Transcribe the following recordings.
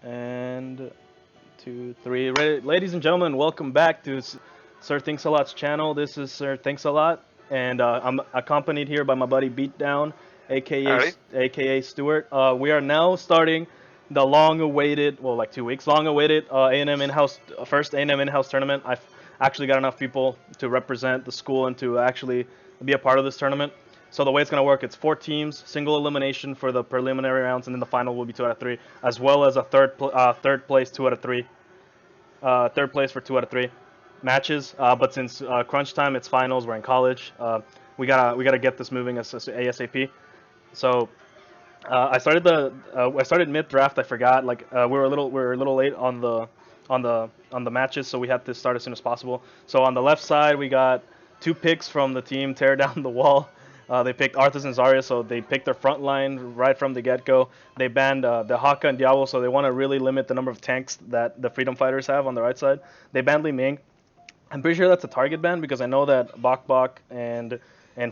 And 2, 3. Ladies and gentlemen, welcome back to Sir Thinks a Lot's channel. This is Sir Thinks a Lot, and I'm accompanied here by my buddy Beatdown, aka Howdy. aka Stuart. We are now starting the long-awaited, well, like 2 weeks, long-awaited A&M in-house first A&M in-house tournament. I've actually got enough people to represent the school and to actually be a part of this tournament. So the way it's going to work, it's 4 teams, single elimination for the preliminary rounds, and then the final will be 2 out of 3, as well as a third place 2 out of 3, third place for 2 out of 3 matches. But since crunch time, it's finals. We're in college. We gotta get this moving as ASAP. So I started mid draft. I forgot. Like we were a little late on the matches, so we had to start as soon as possible. So on the left side, we got 2 picks from the team tear down the wall. They picked Arthas and Zarya, so they picked their front line right from the get-go. They banned the Haka and Diablo, so they want to really limit the number of tanks that the Freedom Fighters have on the right side. They banned Li Ming. I'm pretty sure that's a target ban because I know that Bok Bok and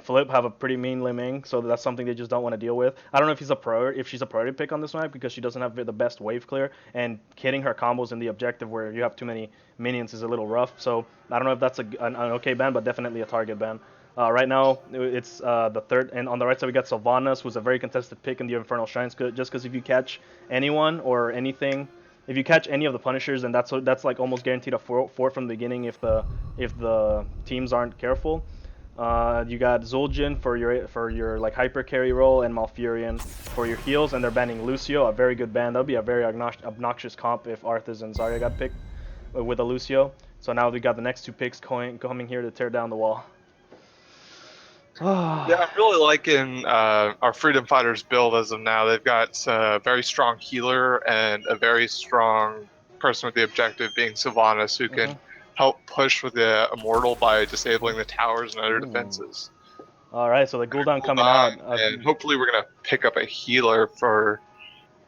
Flip have a pretty mean Li Ming, so that's something they just don't want to deal with. I don't know if she's a priority pick on this map because she doesn't have the best wave clear, and hitting her combos in the objective where you have too many minions is a little rough. So I don't know if that's an okay ban, but definitely a target ban. Right now, it's the third, and on the right side we got Sylvanas, who's a very contested pick in the Infernal Shrines, just because if you catch anyone or anything, if you catch any of the Punishers, then that's like almost guaranteed a four from the beginning if the teams aren't careful. You got Zul'jin for your like hyper carry role and Malfurion for your heals, and they're banning Lucio, a very good ban. That'd be a very obnoxious comp if Arthas and Zarya got picked with a Lucio. So now we got the next 2 picks coming here to tear down the wall. Yeah, I'm really liking our Freedom Fighters build as of now. They've got a very strong healer and a very strong person with the objective being Sylvanas, who can Mhm. help push with the Immortal by disabling the towers and other Ooh. defenses. All right, so the Gul'dan Hold coming on, out. and hopefully we're gonna pick up a healer for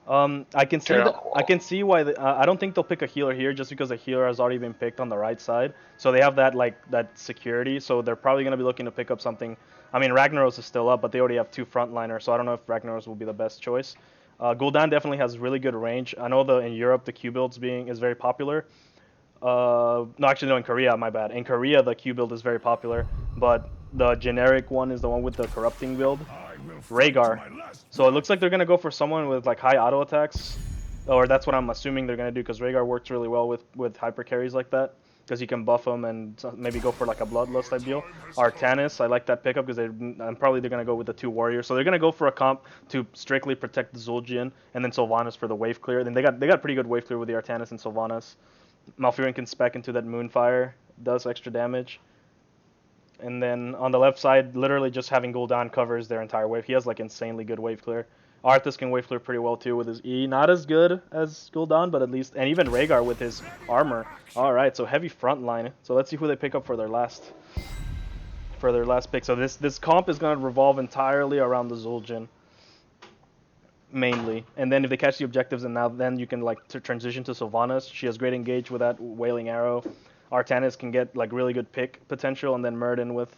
I can see tear down that. the I wall. can see why. I don't think they'll pick a healer here, just because the healer has already been picked on the right side. So they have that security. So they're probably gonna be looking to pick up something. I mean, Ragnaros is still up, but they already have 2 frontliners. So I don't know if Ragnaros will be the best choice. Gul'dan definitely has really good range. I know in Europe the Q builds being is very popular. No, actually, no, in Korea, my bad. In Korea, the Q build is very popular, but the generic one is the one with the corrupting build, Rhaegar. So it looks like they're gonna go for someone with like high auto attacks, or that's what I'm assuming they're gonna do because Rhaegar works really well with hyper carries like that because you can buff them and maybe go for like a bloodlust type deal. Artanis, I like that pickup because I'm probably they're gonna go with the 2 warriors. So they're gonna go for a comp to strictly protect the Zul'jin and then Sylvanas for the wave clear. Then they got pretty good wave clear with the Artanis and Sylvanas. Malfurion can spec into that Moonfire, does extra damage. And then on the left side, literally just having Gul'dan covers their entire wave. He has like insanely good wave clear. Arthas can wave clear pretty well too with his E. Not as good as Gul'dan, but at least, and even Rhaegar with his armor. All right, so heavy front line. So let's see who they pick up for their last pick. So this comp is gonna revolve entirely around the Zul'jin mainly, and then if they catch the objectives, and now then you can like transition to Sylvanas. She has great engage with that wailing arrow. Artanis can get like really good pick potential, and then Murden with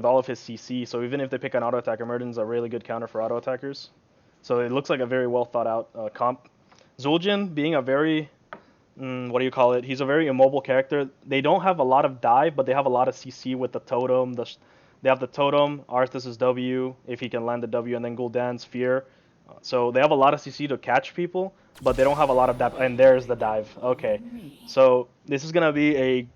all of his CC. So even if they pick an auto attacker, Murden's a really good counter for auto attackers. So it looks like a very well thought out comp. Zul'jin being a very what do you call it? He's a very immobile character. They don't have a lot of dive, but they have a lot of CC with the totem. They have the totem. Arthas is W if he can land the W, and then Gul'dan's Fear. So they have a lot of CC to catch people, but they don't have a lot of dive. And there's the dive. Okay, so this is gonna be a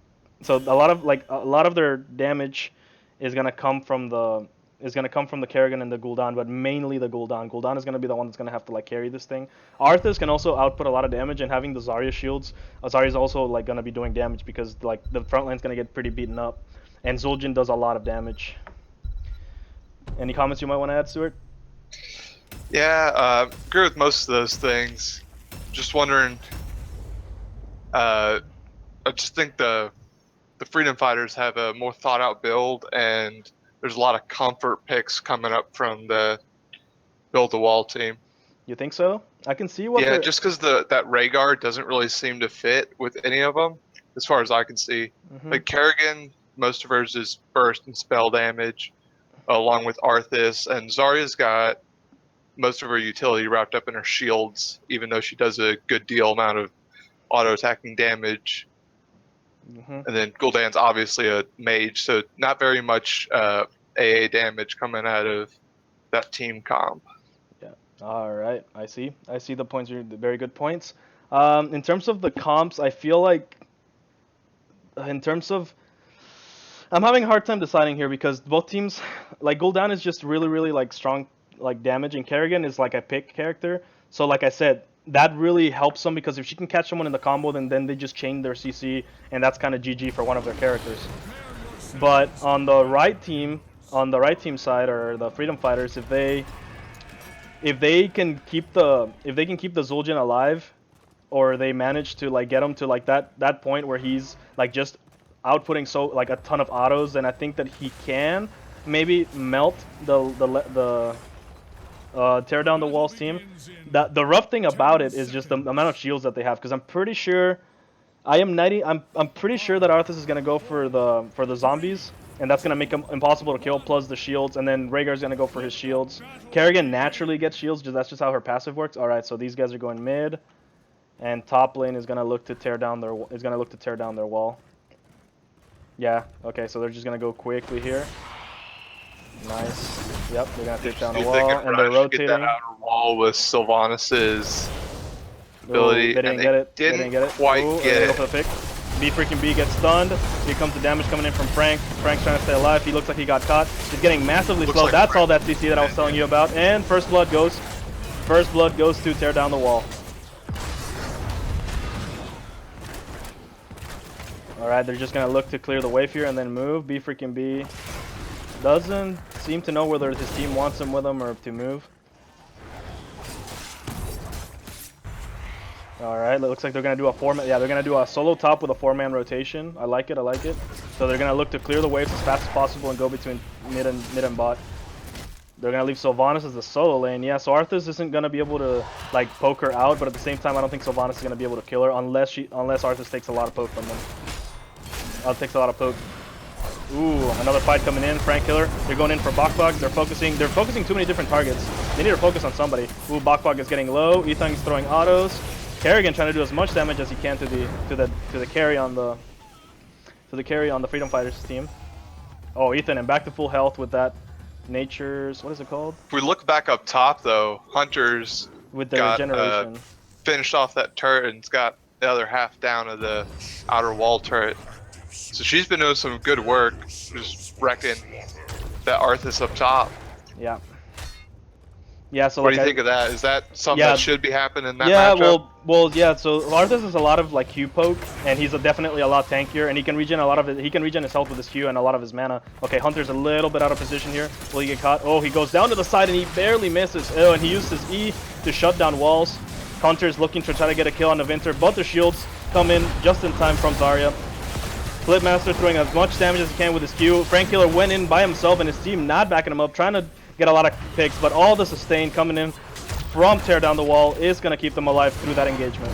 lot of their damage is gonna come from the Kerrigan and the Gul'dan, but mainly the Gul'dan. Gul'dan is gonna be the one that's gonna have to like carry this thing. Arthas can also output a lot of damage, and having the Zarya shields, Zarya's also like gonna be doing damage because like the front line's gonna get pretty beaten up, and Zul'jin does a lot of damage. Any comments you might want to add, Stuart? Yeah, agree with most of those things. Just wondering. I just think the Freedom Fighters have a more thought out build, and there's a lot of comfort picks coming up from the Build the Wall team. You think so? I can see what Yeah, they're. just because that Rhaegar doesn't really seem to fit with any of them, as far as I can see. Mhm. Like Kerrigan, most of hers is burst and spell damage, along with Arthas, and Zarya's got most of her utility wrapped up in her shields, even though she does a good deal amount of auto attacking damage. And then Gul'dan's obviously a mage, so not very much AA damage coming out of that team comp. Yeah. All right. I see. I see the points. You're very good points. In terms of the comps, I feel like in terms of I'm having a hard time deciding here because both teams, like Gul'dan is just really, really like strong, like damage, and Kerrigan is like a pick character. So like I said, that really helps them because if she can catch someone in the combo, then they just chain their CC, and that's kind of GG for one of their characters. But on the right team side, or the Freedom Fighters, if they can keep the Zul'jin alive, or they manage to like get him to like that point where he's like just outputting so like a ton of autos, then I think that he can maybe melt the tear down the walls team. The rough thing about it is just the amount of shields that they have, because I'm pretty sure I'm pretty sure that Arthas is gonna go for the zombies, and that's gonna make him impossible to kill, plus the shields, and then Rhaegar's gonna go for his shields. Kerrigan naturally gets shields, that's just how her passive works. All right, so these guys are going mid, and top lane is gonna look to tear down their wall. Yeah, okay, so they're just gonna go quickly here. Nice. Yep, they're gonna take down the wall, and they're rotating. Get that outer wall with Sylvanas' ability. Ooh, they didn't get it. Didn't quite get it. Go for the pick. B gets stunned. Here comes the damage coming in from Frank. Frank's trying to stay alive. He looks like he got caught. He's getting massively slowed. That's all that CC that I was telling you about. And first blood goes to tear down the wall. Alright, they're just gonna look to clear the wave here and then move. B doesn't seem to know whether his team wants him with him or to move. Alright, it looks like they're gonna do a they're gonna do a solo top with a 4-man rotation. I like it. So they're gonna look to clear the waves as fast as possible and go between mid and bot. They're gonna leave Sylvanas as the solo lane. Yeah, so Arthas isn't gonna be able to like poke her out, but at the same time I don't think Sylvanas is gonna be able to kill her unless Arthas takes a lot of poke from them. Takes a lot of poke. Ooh, another fight coming in. Frank killer. They're going in for Bok. They're focusing too many different targets. They need to focus on somebody. Ooh, Bok is getting low. Ethang's throwing autos. Kerrigan trying to do as much damage as he can to the carry on the Freedom Fighters team. Oh, Ethan, and back to full health with that Nature's, what is it called? If we look back up top though, Hunter's with their regeneration finished off that turret and's got the other half down of the outer wall turret. So she's been doing some good work, just wrecking that Arthas up top. Yeah. Yeah, so what do you think of that? Is that something that should be happening in that matchup? Yeah, well, yeah. So Arthas is a lot of like Q poke, and he's definitely a lot tankier, and he can regen a lot of it. He can regen his health with his Q and a lot of his mana. Okay, Hunter's a little bit out of position here. Will he get caught? Oh, he goes down to the side and he barely misses. Oh, and he used his E to shut down walls. Hunter's looking to try to get a kill on the Vinter, but the shields come in just in time from Zarya. Flipmaster throwing as much damage as he can with his Q. Frank Killer went in by himself and his team not backing him up, trying to get a lot of picks, but all the sustain coming in from tear down the wall is going to keep them alive through that engagement.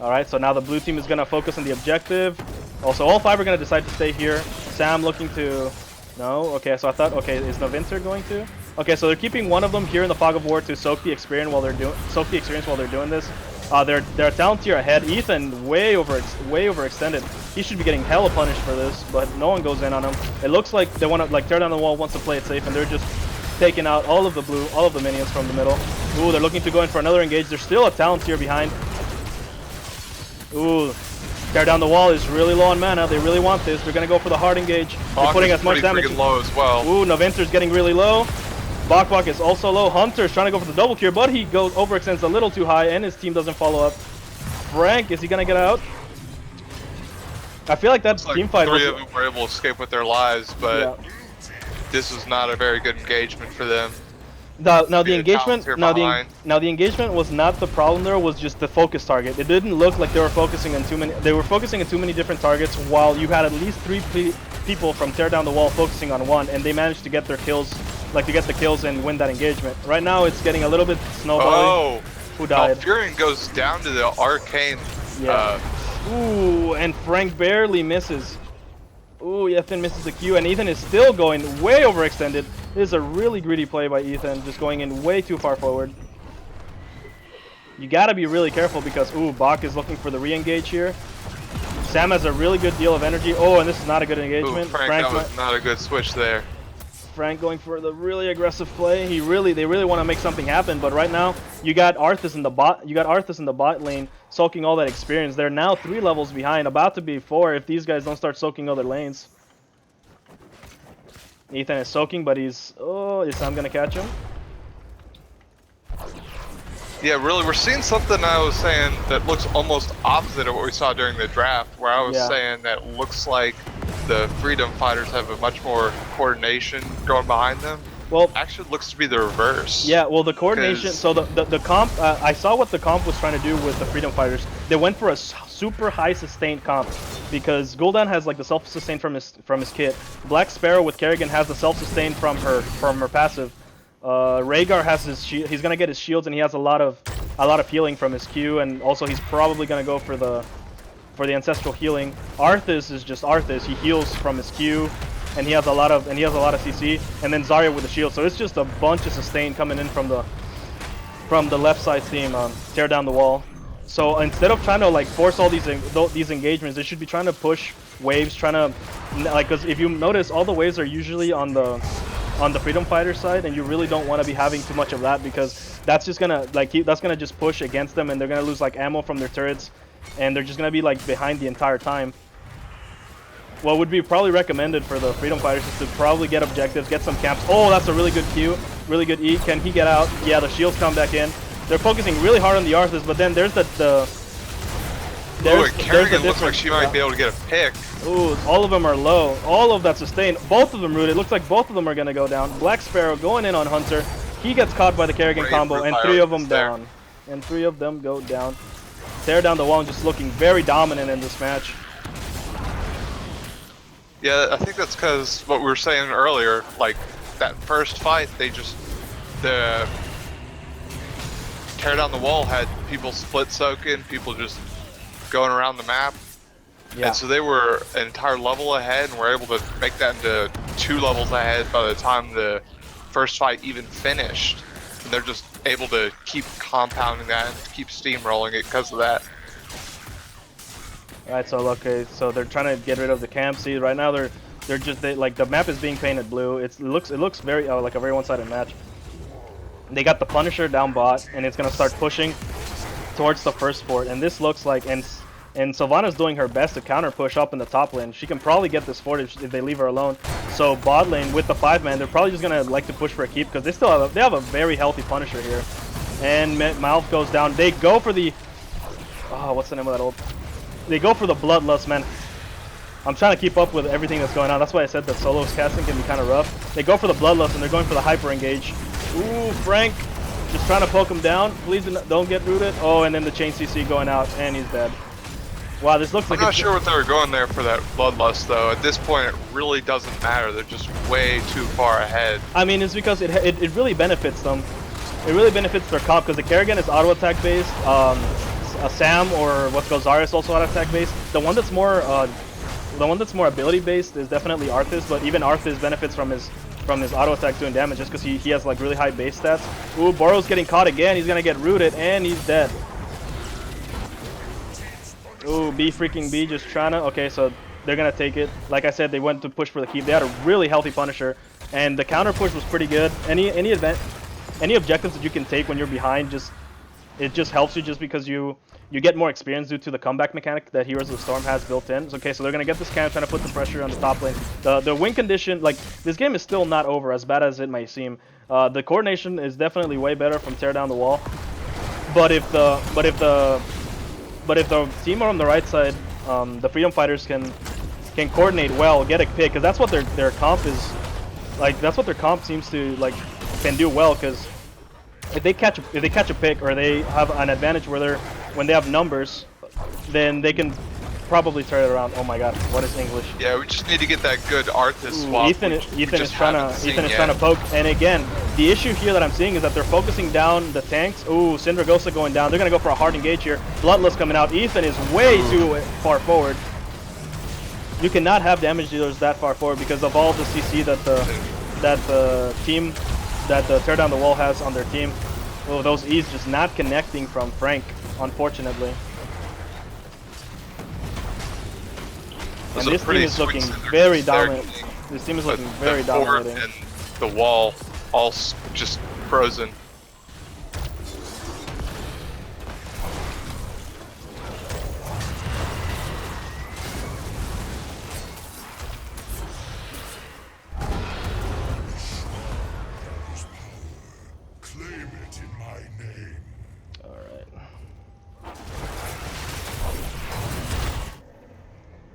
Alright, so now the blue team is going to focus on the objective. Also, all 5 are going to decide to stay here. Sam looking to... No? Okay, so I thought... Okay, is Navinter going to? Okay, so they're keeping one of them here in the Fog of War to soak the experience while they're doing this. They're a talent tier ahead. Ethan way overextended. He should be getting hella punished for this, but no one goes in on him. It looks like they want to like tear down the wall, wants to play it safe, and they're just taking out all of the minions from the middle. Ooh, they're looking to go in for another engage. There's still a talent tier behind. Ooh, tear down the wall is really low on mana. They really want this. They're gonna go for the hard engage. They're putting as much damage. Low as well. Ooh, Navinter's getting really low. Bok is also low. Hunter's trying to go for the double cure, but he overextends a little too high, and his team doesn't follow up. Frank, is he gonna get out? I feel like that team fight. 3 of them were able to escape with their lives, but this was not a very good engagement for them. Now the engagement was not the problem. There was just the focus target. It didn't look like they were focusing on too many. They were focusing on too many different targets, while you had at least 3 people from tear down the wall focusing on one, and they managed to get their kills. Like to get the kills and win that engagement. Right now it's getting a little bit snowballing. Oh, who died? Malfurion goes down to the arcane. Yeah. Ooh, and Frank barely misses. Ooh, Ethan misses the Q, and Ethan is still going way overextended. This is a really greedy play by Ethan, just going in way too far forward. You gotta be really careful because, ooh, Bach is looking for the re-engage here. Sam has a really good deal of energy. Oh, and this is not a good engagement. Ooh, Frank, that was not a good switch there. Frank going for the really aggressive play. They really want to make something happen, but right now you got Arthas in the bot. You got Arthas in the bot lane, soaking all that experience. They're now 3 levels behind, about to be 4 if these guys don't start soaking other lanes. Ethan is soaking, but he's is Sam gonna catch him? Yeah, really, we're seeing something I was saying that looks almost opposite of what we saw during the draft, where I was saying that looks like the Freedom Fighters have a much more coordination going behind them. Well, actually, it looks to be the reverse. Yeah, well, the coordination. So the comp, I saw what the comp was trying to do with the Freedom Fighters. They went for a super high sustained comp because Gul'dan has like the self-sustain from his kit. Black Sparrow with Kerrigan has the self-sustain from her passive. Rhaegar has his he's gonna get his shields, and he has a lot of healing from his Q, and also he's probably gonna go for the ancestral healing. Arthas is just Arthas. He heals from his Q, and he has a lot of CC, and then Zarya with the shield. So it's just a bunch of sustain coming in from the left side team. Tear down the wall. So instead of trying to like force all these engagements, they should be trying to push waves, trying to like, because if you notice, all the waves are usually on the Freedom Fighter side, and you really don't want to be having too much of that because that's just gonna just push against them, and they're gonna lose like ammo from their turrets, and they're just gonna be like behind the entire time. What would be probably recommended for the Freedom Fighters is to probably get objectives, get some camps. Oh, that's a really good Q, really good E. Can he get out? Yeah, the shields come back in. They're focusing really hard on the Arthas, but then there's Kerrigan looks like she might be able to get a pick. Ooh, all of them are low. All of that sustain. Both of them rooted. It looks like both of them are going to go down. Black Sparrow going in on Hunter. He gets caught by the Kerrigan combo, and 3 of them down. And 3 of them go down. Tear down the wall and just looking very dominant in this match. Yeah, I think that's because what we were saying earlier, like that first fight, the Tear Down the Wall had people split soaking, people just going around the map. Yeah. And so they were an entire level ahead, and were able to make that into 2 levels ahead by the time the first fight even finished. And they're just able to keep compounding that and keep steamrolling it because of that. Alright, so okay, so they're trying to get rid of the camp. See, right now they're like the map is being painted blue. It looks very like a very one-sided match. They got the Punisher down bot, and it's gonna start pushing towards the first fort. And this looks like and Sylvana's doing her best to counter push up in the top lane. She can probably get this fort if they leave her alone. So bot lane with the 5-man, they're probably just gonna like to push for a keep because they have a very healthy Punisher here. And Mouth goes down. They go for the what's the name of that ult? They go for the Bloodlust, man. I'm trying to keep up with everything that's going on. That's why I said that solos casting can be kind of rough. They go for the Bloodlust, and they're going for the hyper engage. Ooh, Frank just trying to poke him down. Please don't get rooted. Oh, and then the chain CC going out, and he's dead. Wow, this looks like... I'm not sure what they were going there for that Bloodlust, though. At this point, it really doesn't matter. They're just way too far ahead. I mean, it's because it really benefits them. It really benefits their comp, because the Kerrigan is auto-attack based. Sam or what's called Zarya is also auto-attack based. The one that's more ability based is definitely Arthas, but even Arthas benefits from his auto attack doing damage just because he has like really high base stats. Ooh, Boros getting caught again. He's gonna get rooted and he's dead. Ooh, B just trying to. Okay, so they're gonna take it. Like I said, they went to push for the keep. They had a really healthy Punisher, and the counter push was pretty good. Any objectives that you can take when you're behind, it just helps you just because you get more experience due to the comeback mechanic that Heroes of the Storm has built in. Okay, so they're gonna get this camp, trying to put the pressure on the top lane. The win condition, like, this game is still not over, as bad as it may seem. The coordination is definitely way better from Tear Down the Wall. But if the team on the right side, the Freedom Fighters can coordinate well, get a pick, because that's what their comp is like. That's what their comp seems to like can do well, because if they catch a pick or they have an advantage when they have numbers, then they can probably turn it around. Oh my god, what is English? Yeah, we just need to get that good Arthas swap. Ethan is trying to poke, and again, the issue here that I'm seeing is that they're focusing down the tanks. Ooh, Syndragosa going down. They're gonna go for a hard engage here. Bloodlust coming out. Ethan is way too far forward. You cannot have damage dealers that far forward because of all the CC that that the team, that the Tear Down the Wall has on their team. Oh, those E's just not connecting from Frank, unfortunately. And this team is looking very dominant. This team is looking very dominating. And the wall all just frozen.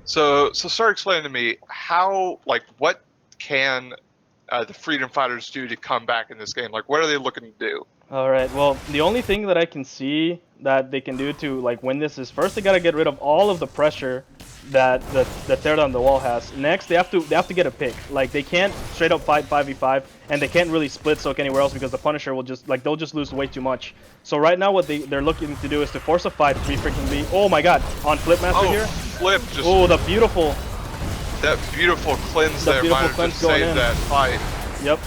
So start explaining to me how, like, what can the Freedom Fighters do to come back in this game? Like, what are they looking to do? All right. Well, the only thing that I can see that they can do to like win this is first they gotta get rid of all of the pressure that the Tear Down the Wall has. Next, they have to get a pick. Like they can't straight up fight 5v5, and they can't really split soak anywhere else because the Punisher will just like they'll just lose way too much. So right now, what they're looking to do is to force a fight 3 freaking B. Oh my God! On Flipmaster here. Flip just. Oh, the beautiful. That beautiful cleanse there might have just saved that fight. Yep.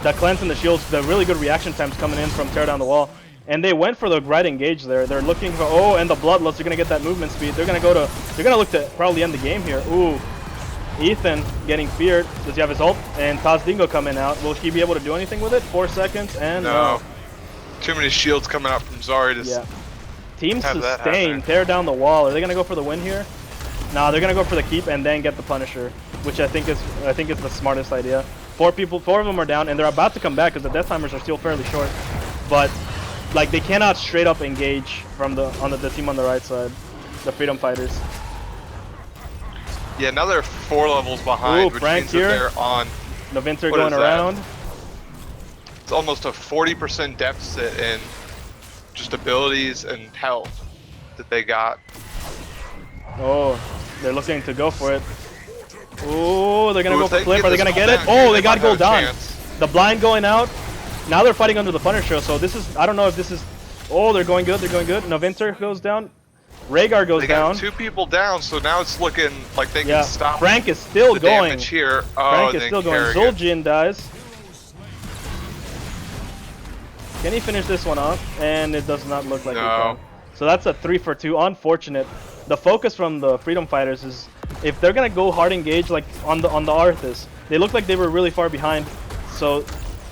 The cleanse and the shields, the really good reaction times coming in from Tear Down the Wall. And they went for the right engage there. They're looking for, oh, and the Bloodlust, they're going to get that movement speed. They're going to look to probably end the game here. Ooh. Ethan getting feared. Does he have his ult? And Tazdingo coming out. Will he be able to do anything with it? 4 seconds and no. Too many shields coming out from Zari to Team sustain, Tear Down the Wall. Are they going to go for the win here? Nah, they're going to go for the keep and then get the Punisher, which I think is the smartest idea. 4 of them are down, and they're about to come back because the death timers are still fairly short. But like they cannot straight up engage from the team on the right side, the Freedom Fighters. Yeah, now they're 4 levels behind, which Frank means that they're on. Novinter going around. It's almost a 40% deficit in just abilities and health that they got. Oh, they're looking to go for it. Oh, they're gonna go for flip. Are they gonna get it? Oh, they got Gul'dan. The blind going out. Now they're fighting under the Punisher. So this is, I don't know if this is. Oh, they're going good. They're going good. Novinter goes down. Rhaegar goes down. They got 2 people down, so now it's looking like they can stop. Frank is still going. Damage here. Oh, Frank is still going. Zul'jin dies. Can he finish this one off? And it does not look like he can. So that's a 3 for 2. Unfortunate. The focus from the Freedom Fighters is if they're gonna go hard engage like on the Arthas, they look like they were really far behind. So,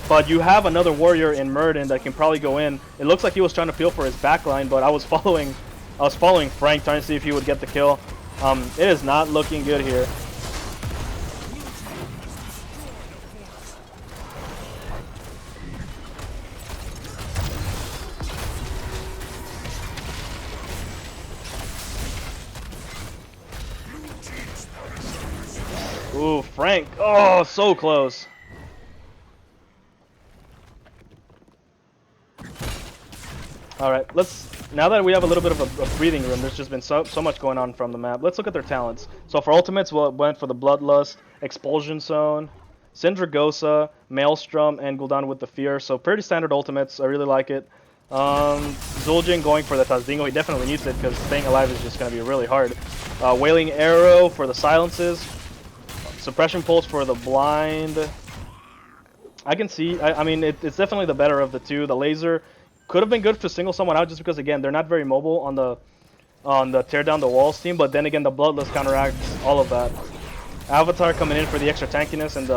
but you have another warrior in Murden that can probably go in. It looks like he was trying to feel for his backline, but I was following Frank trying to see if he would get the kill. It is not looking good here. Ooh, Frank. Oh, so close. Alright, now that we have a little bit of a breathing room, there's just been so much going on from the map. Let's look at their talents. So for ultimates, we went for the Bloodlust, Expulsion Zone, Syndragosa, Maelstrom, and Gul'dan with the Fear. So pretty standard ultimates. I really like it. Zul'jin going for the Tazdingo. He definitely needs it because staying alive is just going to be really hard. Wailing Arrow for the silences. Suppression Pulse for the blind. I can see, I mean, it's definitely the better of the 2. The laser could have been good to single someone out just because, again, they're not very mobile on the Tear Down the Walls team, but then again, the Bloodlust counteracts all of that. Avatar coming in for the extra tankiness and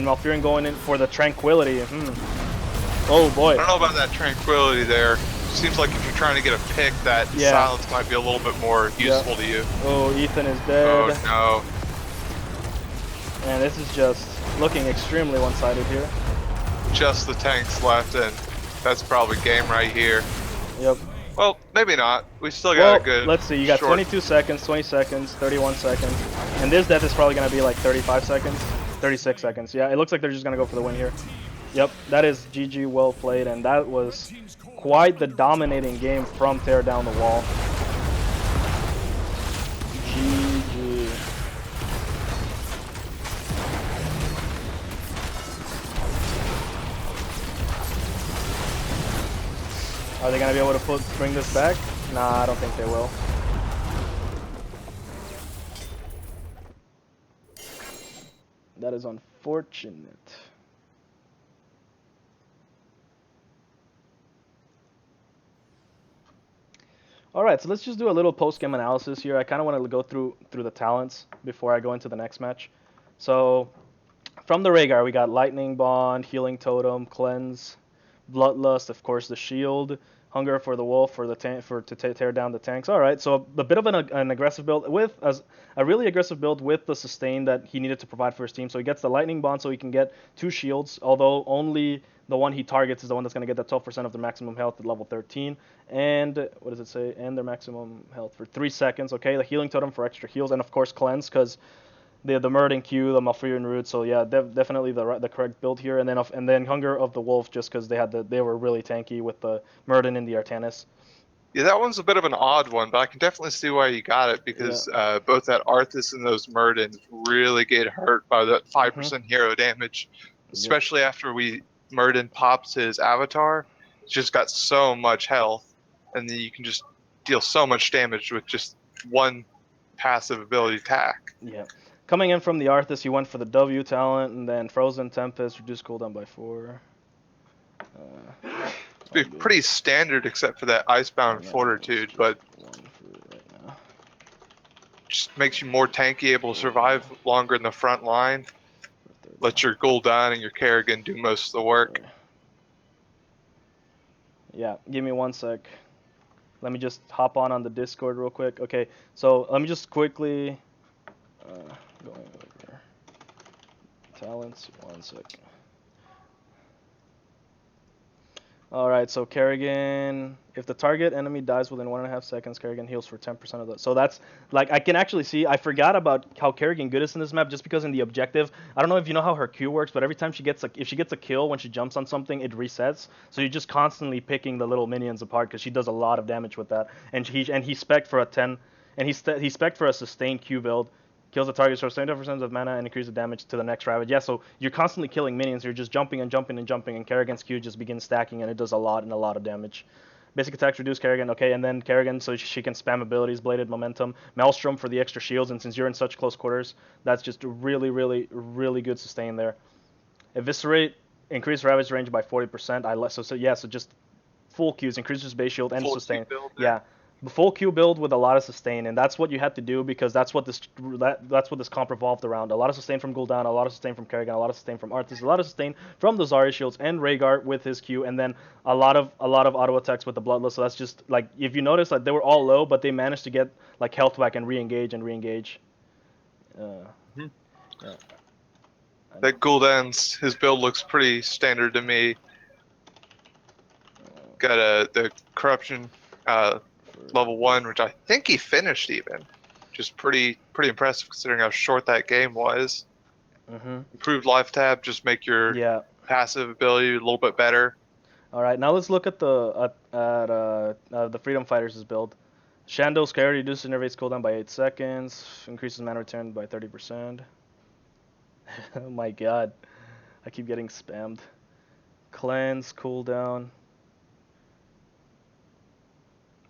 Malfurion going in for the tranquility. Oh boy. I don't know about that tranquility there. Seems like if you're trying to get a pick, that silence might be a little bit more useful to you. Oh, Ethan is dead. Oh no. And this is just looking extremely one-sided here. Just the tanks left, and that's probably game right here. Yep. Well, maybe not. We still got a good. Let's see. You got 22 seconds, 20 seconds, 31 seconds, and this death is probably going to be like 35 seconds, 36 seconds. Yeah, it looks like they're just going to go for the win here. Yep, that is GG, well played, and that was quite the dominating game from Tear Down the Wall. GG. Are they going to be able to bring this back? Nah, I don't think they will. That is unfortunate. All right, so let's just do a little post-game analysis here. I kind of want to go through the talents before I go into the next match. So from the Rhaegar, we got Lightning Bond, Healing Totem, Cleanse, Bloodlust, of course, the Shield, Hunger for the Wolf for the tear down the tanks. All right, so a bit of an aggressive build with a really aggressive build with the sustain that he needed to provide for his team. So he gets the Lightning Bond, so he can get 2 shields, although only the one he targets is the one that's going to get the 12% of their maximum health at level 13. And what does it say? And their maximum health for 3 seconds. Okay, the Healing Totem for extra heals, and of course Cleanse, because the Muradin Q, the Malfurion Root. So yeah, definitely the correct build here. And then Hunger of the Wolf, just because they were really tanky with the Muradin and the Artanis. Yeah, that one's a bit of an odd one, but I can definitely see why you got it because both that Arthas and those Muradins really get hurt by that 5% hero damage, especially after Muradin pops his avatar. He's just got so much health, and then you can just deal so much damage with just one passive ability attack. Yeah. Coming in from the Arthas, he went for the W talent, and then Frozen Tempest, reduced cooldown by 4. It's pretty standard except for that Icebound Fortitude, but just makes you more tanky, able to survive longer in the front line. Let your Gul'dan and your Kerrigan do most of the work. Yeah, give me 1 sec. Let me just hop on the Discord real quick. Okay, so let me just quickly going over talents. 1 sec. All right, so Kerrigan, if the target enemy dies within 1.5 seconds, Kerrigan heals for 10% of that. So that's, like, I can actually see, I forgot about how Kerrigan good is in this map just because in the objective, I don't know if you know how her Q works, but every time if she gets a kill when she jumps on something, it resets. So you're just constantly picking the little minions apart because she does a lot of damage with that. And he spec'd for a 10, and he spec'd for a sustained Q build. Kills the target, so 70% of mana and increases the damage to the next Ravage. Yeah, so you're constantly killing minions. You're just jumping and jumping and jumping, and Kerrigan's Q just begins stacking, and it does a lot of damage. Basic attacks reduce Kerrigan. Okay, and then Kerrigan, so she can spam abilities, Bladed Momentum. Maelstrom for the extra shields, and since you're in such close quarters, that's just really, really, really good sustain there. Eviscerate, increase Ravage range by 40%. So just full Qs, increases base shield and Full sustain. Q build, Yeah. The full Q build with a lot of sustain, and that's what you had to do because that's what this comp revolved around. A lot of sustain from Gul'dan, a lot of sustain from Kerrigan, a lot of sustain from Arthas, a lot of sustain from the Zarya shields and Rhaegar with his Q, and then a lot of auto attacks with the Bloodlust. So that's just like if you notice, like they were all low, but they managed to get like health back and re-engage. Yeah. That Gul'dan's, his build looks pretty standard to me. Got the Corruption level 1, which I think he finished even. Just pretty impressive considering how short that game was. Improved life tab, just make your passive ability a little bit better. All right, now let's look at the Freedom Fighters' build. Shando's Clarity reduces innervates cooldown by 8 seconds, increases mana return by 30%. Oh my god, I keep getting spammed. Cleanse cooldown.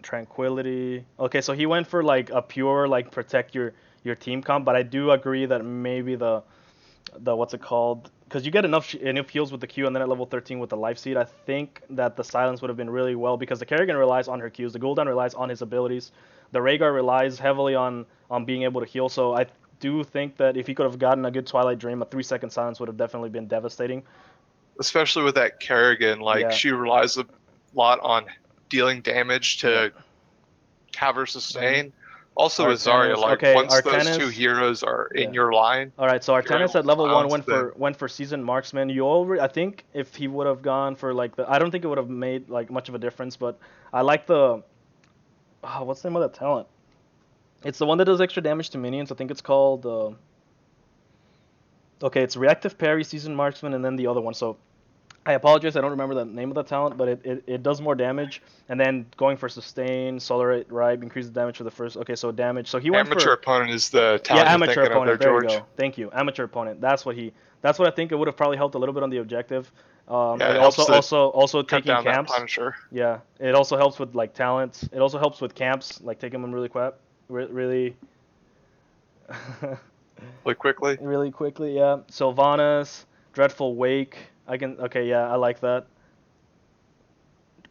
Tranquility. Okay, so he went for like a pure like protect your team comp, but I do agree that maybe the what's it called? Because you get enough heals with the Q, and then at level 13 with the life seed, I think that the silence would have been really well because the Kerrigan relies on her Qs, the Gul'dan relies on his abilities, the Rhaegar relies heavily on being able to heal. So I do think that if he could have gotten a good Twilight Dream, a 3-second silence would have definitely been devastating. Especially with that Kerrigan, like she relies a lot on dealing damage to have her sustain. Also with Zarya, like once those two heroes are in your line. All right, so Artanis at level 1 went for Seasoned Marksman. I think if he would have gone for like I don't think it would have made like much of a difference, but I like the what's the name of that talent? It's the one that does extra damage to minions. I think it's called okay, it's Reactive Parry, Seasoned Marksman, and then the other one. So I apologize, I don't remember the name of the talent, but it does more damage, and then going for sustain, Solar Ripe, increases damage for the first. Okay, so damage. So he went Amateur opponent is the talent. Yeah, amateur opponent. There you go. Thank you, amateur opponent. That's what I think it would have probably helped a little bit on the objective. It also taking down camps. That Punisher. Yeah, it also helps with like talents. It also helps with camps, like taking them really really. Really quickly, yeah. Sylvanas, Dreadful Wake. I like that.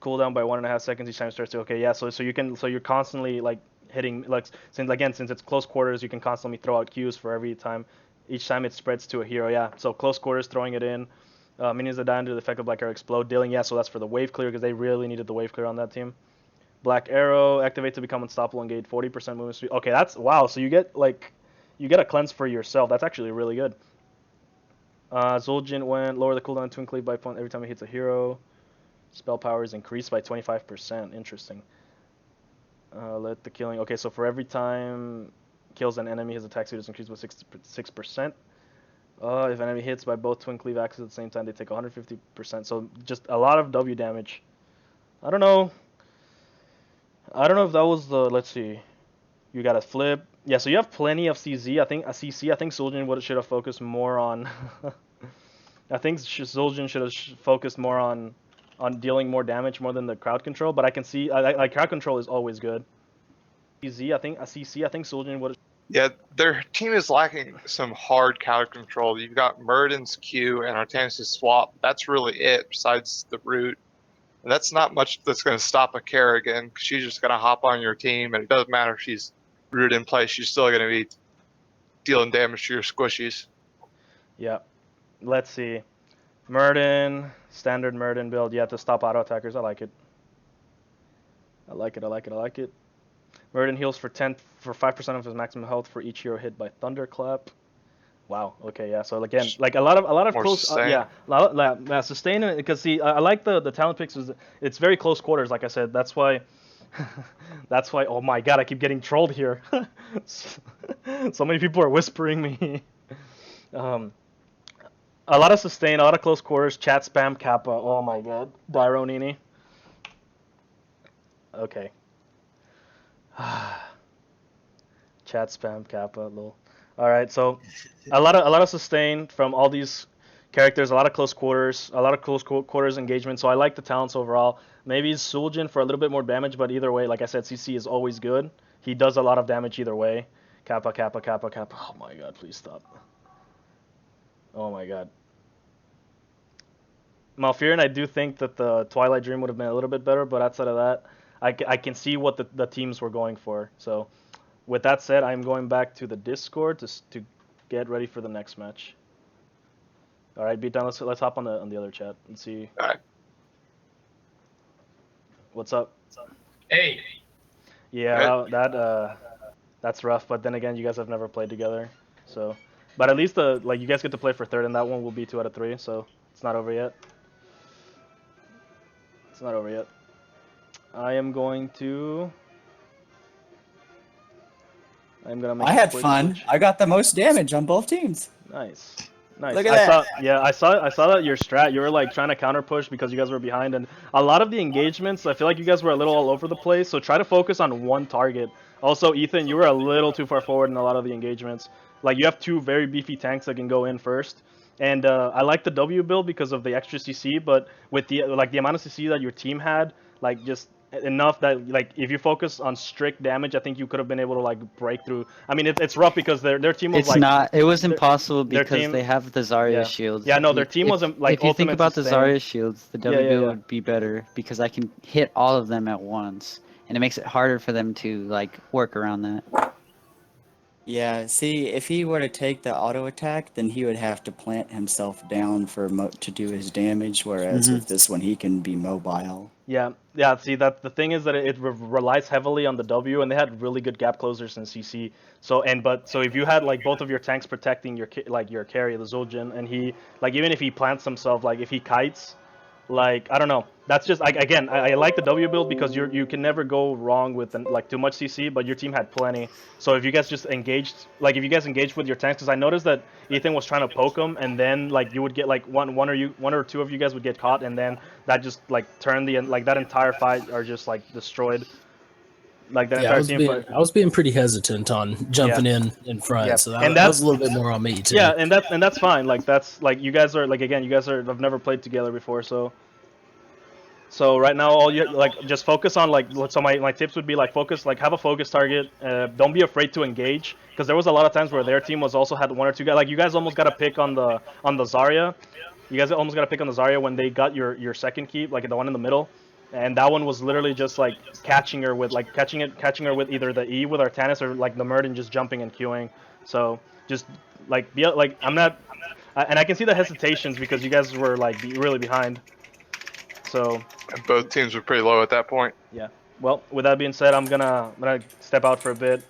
cooldown by 1.5 seconds each time it starts to. Okay, yeah. So you're constantly like hitting, like, since it's close quarters, you can constantly throw out Qs for every time. Each time it spreads to a hero. Yeah. So close quarters, throwing it in. Minions that die under the effect of Black Arrow explode, dealing. Yeah. So that's for the wave clear because they really needed the wave clear on that team. Black Arrow activate to become unstoppable and gain 40% movement speed. Okay, that's wow. So you get a cleanse for yourself. That's actually really good. Zul'jin went lower the cooldown Twin Cleave by point every time he hits a hero. Spell power is increased by 25%. Interesting. Let the killing. Okay, so for every time kills an enemy, his attack speed is increased by 6%. If an enemy hits by both Twin Cleave axes at the same time, they take 150%. So just a lot of W damage. I don't know if that was the. Let's see. You got a flip. Yeah, so you have plenty of CZ. I think Zul'jin should have focused more on. I think Zul'jin should have focused more on dealing more damage more than the crowd control. But I can see like crowd control is always good. CZ, I think Zul'jin would. Yeah, their team is lacking some hard crowd control. You've got Murden's Q and Artanis' swap. That's really it. Besides the root. And that's not much that's going to stop a Kerrigan. She's just going to hop on your team, and it doesn't matter if she's root in place. She's still going to be dealing damage to your squishies. Yeah. Let's see. Murden, standard Murden build. You have to stop auto attackers. I like it. I like it. Murden heals for 5% of his maximum health for each hero hit by Thunderclap. Wow. Okay. Yeah. So again, like a lot of More close. sustain. Sustain because see, I like the talent picks. It's very close quarters. Like I said, that's why. Oh my God! I keep getting trolled here. So many people are whispering me. A lot of sustain, a lot of close quarters. Chat spam Kappa. Oh my God. Dyro Nini. Okay. Chat spam Kappa. Lol. All right, so a lot of sustain from all these characters, a lot of close quarters engagement. So I like the talents overall. Maybe Zul'jin for a little bit more damage, but either way, like I said, CC is always good. He does a lot of damage either way. Kappa. Oh my God, please stop. Oh my God. Malfurion, I do think that the Twilight Dream would have been a little bit better, but outside of that, I can see what the teams were going for. So. With that said, I'm going back to the Discord to get ready for the next match. All right, Beatdown. Let's hop on the other chat and see. All right. What's up? Hey. Yeah, that's rough. But then again, you guys have never played together, so. But at least you guys get to play for third, and that one will be 2 out of 3. So it's not over yet. I am going to. I had fun. I got the most damage on both teams. Nice. Look at that. I saw that your strat. You were like trying to counter push because you guys were behind, and a lot of the engagements. I feel like you guys were a little all over the place. So try to focus on one target. Also, Ethan, you were a little too far forward in a lot of the engagements. Like you have 2 very beefy tanks that can go in first, and I like the W build because of the extra CC. But with the amount of CC that your team had, like just enough that like if you focus on strict damage, I think you could have been able to like break through. I mean, it's rough because their team was It was impossible because team, they have the Zarya shields. Yeah, no, their team wasn't like. If you think about the Zarya shields, the W would be better because I can hit all of them at once, and it makes it harder for them to like work around that. Yeah, see, if he were to take the auto attack, then he would have to plant himself down to do his damage, whereas with this one, he can be mobile. Yeah. See, that the thing is that it relies heavily on the W, and they had really good gap closers in CC. So if you had like both of your tanks protecting your carry, the Zul'jin, and he like even if he plants himself, like if he kites, like I don't know. That's just again I like the W build because you can never go wrong with like too much CC, but your team had plenty. So if you guys just engaged, like if you guys engaged with your tanks, because I noticed that Ethan was trying to poke him, and then like you would get like one or two of you guys would get caught, and then that just like turned that entire fight are just like destroyed. Like that entire team fight. I was being pretty hesitant on jumping in front, so that was a little bit more on me too. Yeah, and that's fine. Like that's like you guys are have never played together before, so right now all you like just focus on so my tips would be like focus, like have a focus target. Don't be afraid to engage, because there was a lot of times where their team was also had 1 or 2 guys. Like you guys almost got to pick on the Zarya. You guys almost got to pick on the Zarya when they got your second keep, like the one in the middle. and that one was literally just like catching her with catching her with either the E with Artanis or like the Murden just jumping and queuing. So just like I'm not, and I can see the hesitations because you guys were like really behind. So and both teams were pretty low at that point. yeah. Well, with that being said, I'm gonna step out for a bit,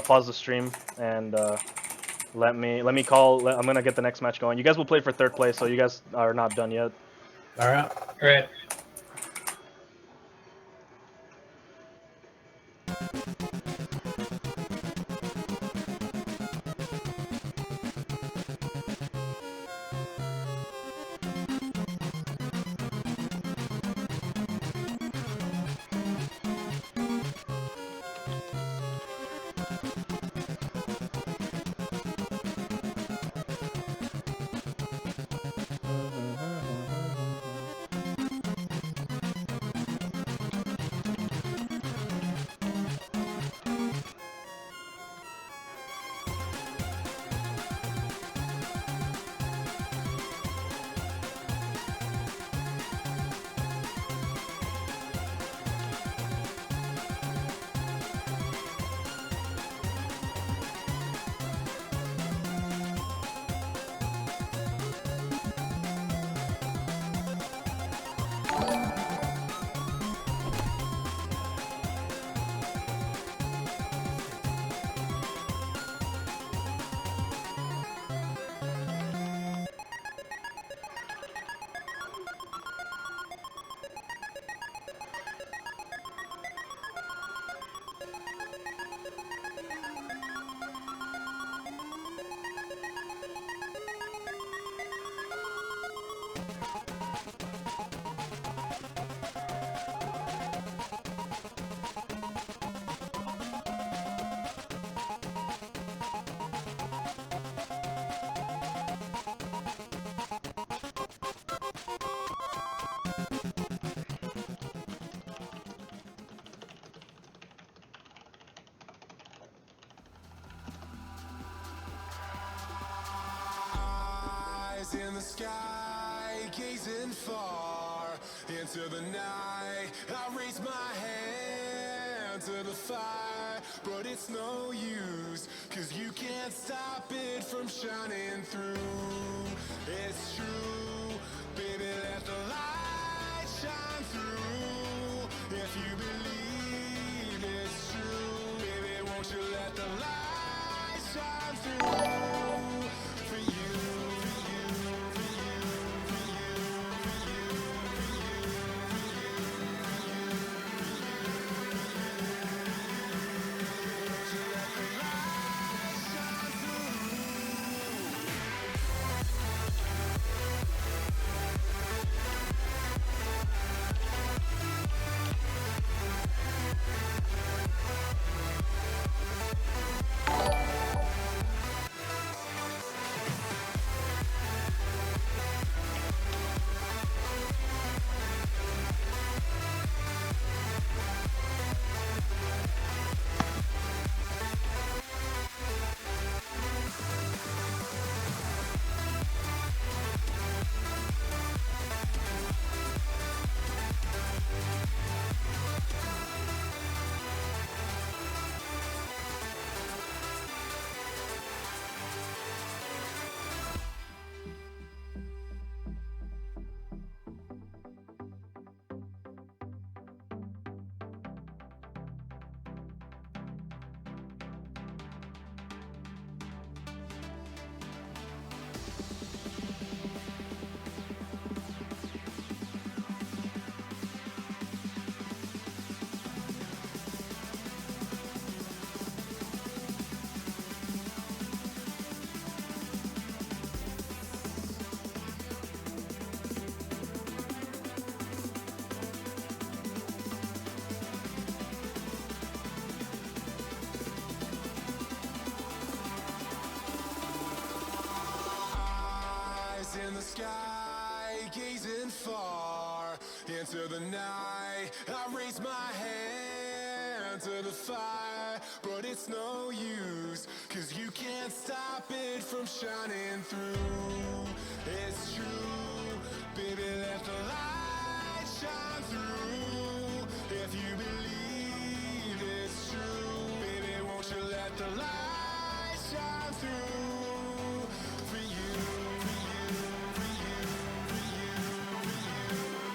pause the stream, and let me call. I'm gonna get the next match going. You guys will play for third place, so you guys are not done yet. All right. All right. In the sky, gazing far into the night, I raise my hand to the fire, but it's no use, 'cause you can't stop it from shining through. It's true, baby, let the light shine through. If you believe it's true, baby, won't you let the light shine through? In the sky, gazing far into the night, I raise my hand to the fire, but it's no use, 'cause you can't stop it from shining through. It's true, baby, let the light shine through. let the light shine through for you, for you, for you, for you, for you, for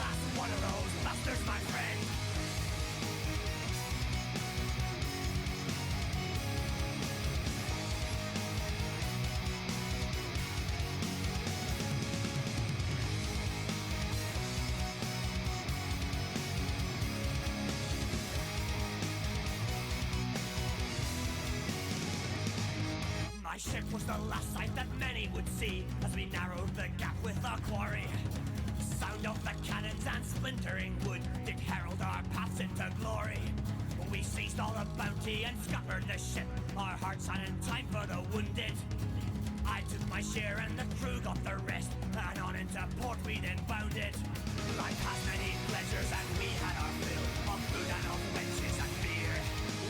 last one of those bastards, my friend. My ship was the last sight that many would see as we narrowed the gap with our quarry. The sound of the cannons and splintering wood did herald our paths into glory. We seized all the bounty and scuppered the ship, our hearts had in time for the wounded. I took my share and the crew got the rest, and on into port we then bounded. Life has many pleasures and we had our fill of food and of wenches and beer.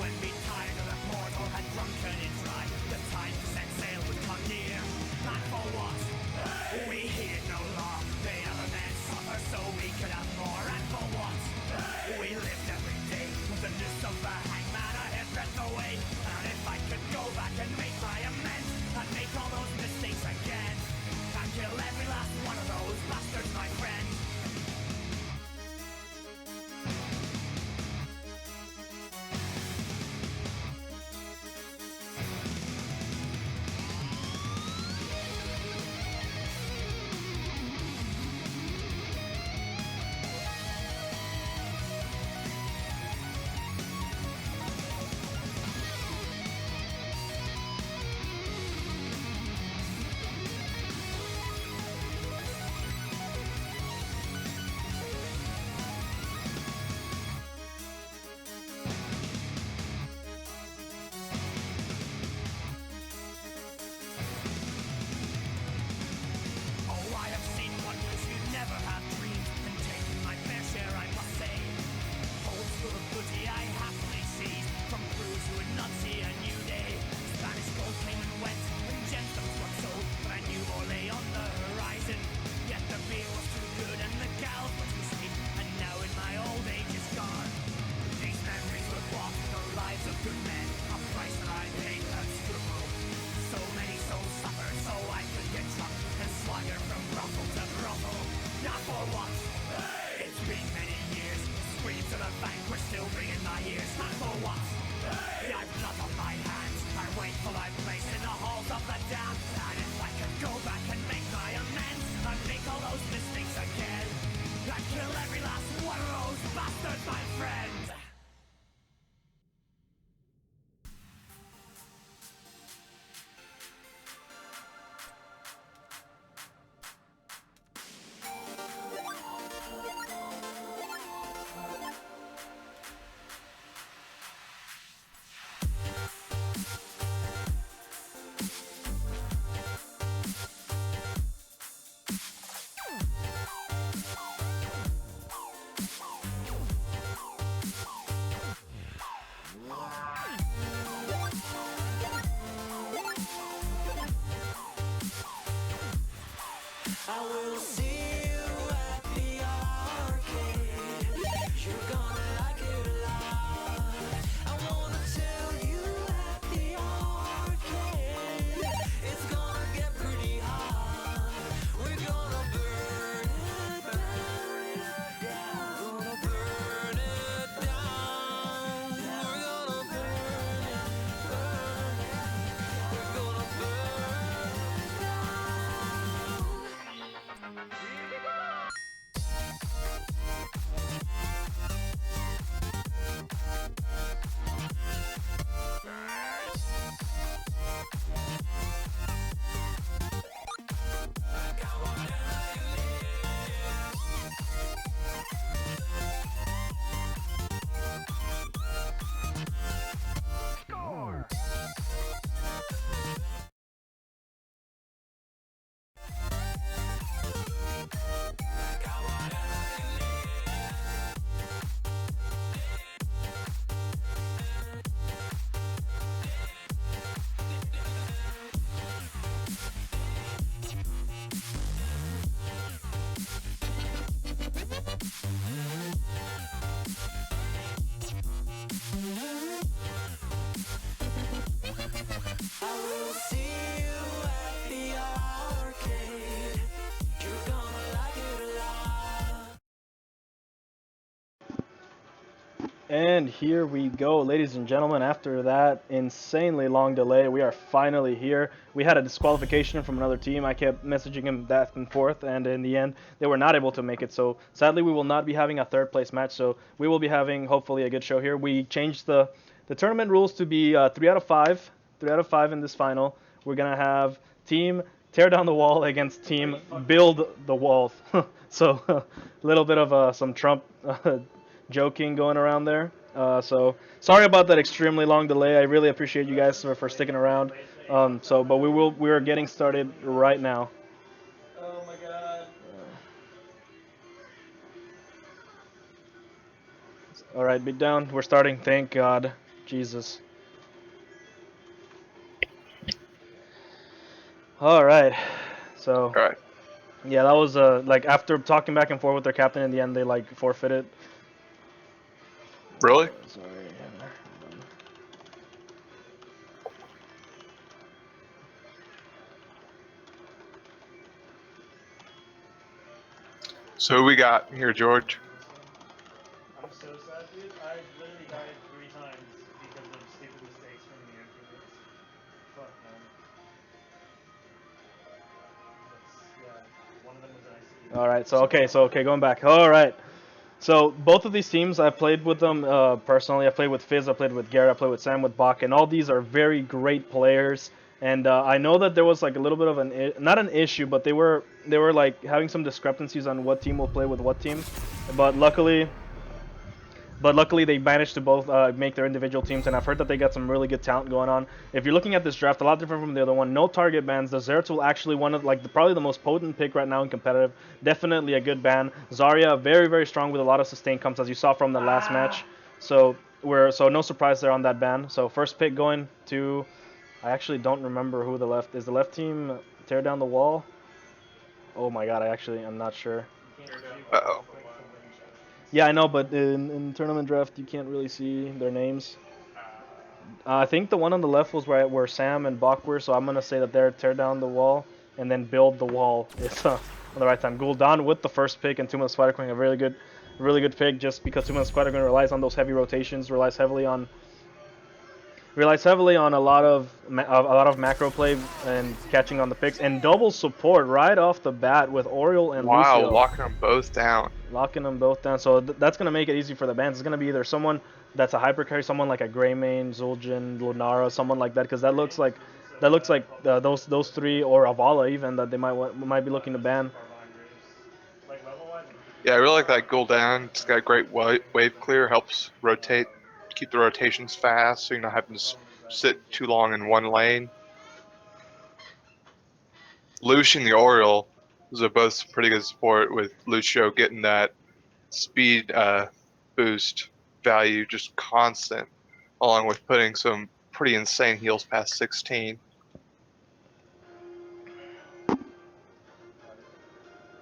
When we tired of the port or had drunken it dry, the time to set sail would come near. And for what? We heeded no law. The other men suffer so we could have more. And for what? We lived every day with the noose of the hangman a hairbreadth away. And if I could go back and make my amends, I'd make all those mistakes again and kill every last one of those bastards, my friend. And here we go, ladies and gentlemen. After that insanely long delay, we are finally here. We had a disqualification from another team. I kept messaging him back and forth, and in the end, they were not able to make it. So sadly, we will not be having a third place match. So we will be having hopefully a good show here. We changed the tournament rules to be 3 out of 5. 3 out of 5 in this final. We're gonna have team tear down the wall against team build the wall. So a little bit of some Trump joking going around there. So sorry about that extremely long delay. I really appreciate you guys for sticking around. But we are getting started right now. Oh my god. All right, beat down. We're starting. Thank God. Jesus. All right. So. All right. Yeah, that was like after talking back and forth with their captain, in the end they like forfeited. Really? Sorry. So who we got here, George? I'm so sad, dude. I literally died 3 times because of stupid mistakes from the influence. Fuck, man. Yeah, one of them was an ICU. Alright, so okay, going back. Alright. So both of these teams, I've played with them personally. I played with Fizz, I played with Garrett, I played with Sam, with Bach, and all these are very great players. And I know that there was like a little bit of not an issue, but they were like having some discrepancies on what team will play with what team. But luckily they managed to both make their individual teams, and I've heard that they got some really good talent going on. If you're looking at this draft, a lot different from the other one. No target bans. The Zeratul actually one of probably the most potent pick right now in competitive. Definitely a good ban. Zarya very, very strong with a lot of sustained comps, as you saw from the last match. So no surprise there on that ban. So first pick going to, I actually don't remember who the left team tear down the wall. Oh my god, I'm not sure. Uh-oh. Yeah, I know, but in tournament draft, you can't really see their names. I think the one on the left was where Sam and Bach were, so I'm going to say that they're tear down the wall and then build the wall. It's on the right time. Gul'dan with the first pick, and Two-Man Spider-Queen, a really good pick, just because Two-Man Spider-Queen relies on those heavy rotations, relies heavily on a lot of macro play and catching on the picks, and double support right off the bat with Oriole and Wow, Lucio. locking them both down. Locking them both down. So that's going to make it easy for the bans. It's going to be either someone that's a hyper carry, someone like a Greymane, Zul'jin, Lunara, someone like that, because that looks like those three, or Avala even, that they might be looking to ban. Yeah, I really like that Gul'dan. It's got great wave clear, helps rotate, keep the rotations fast, so you're not having to sit too long in one lane. Lucio and the Oriole, those are both pretty good support, with Lucio getting that speed boost value just constant, along with putting some pretty insane heals past 16.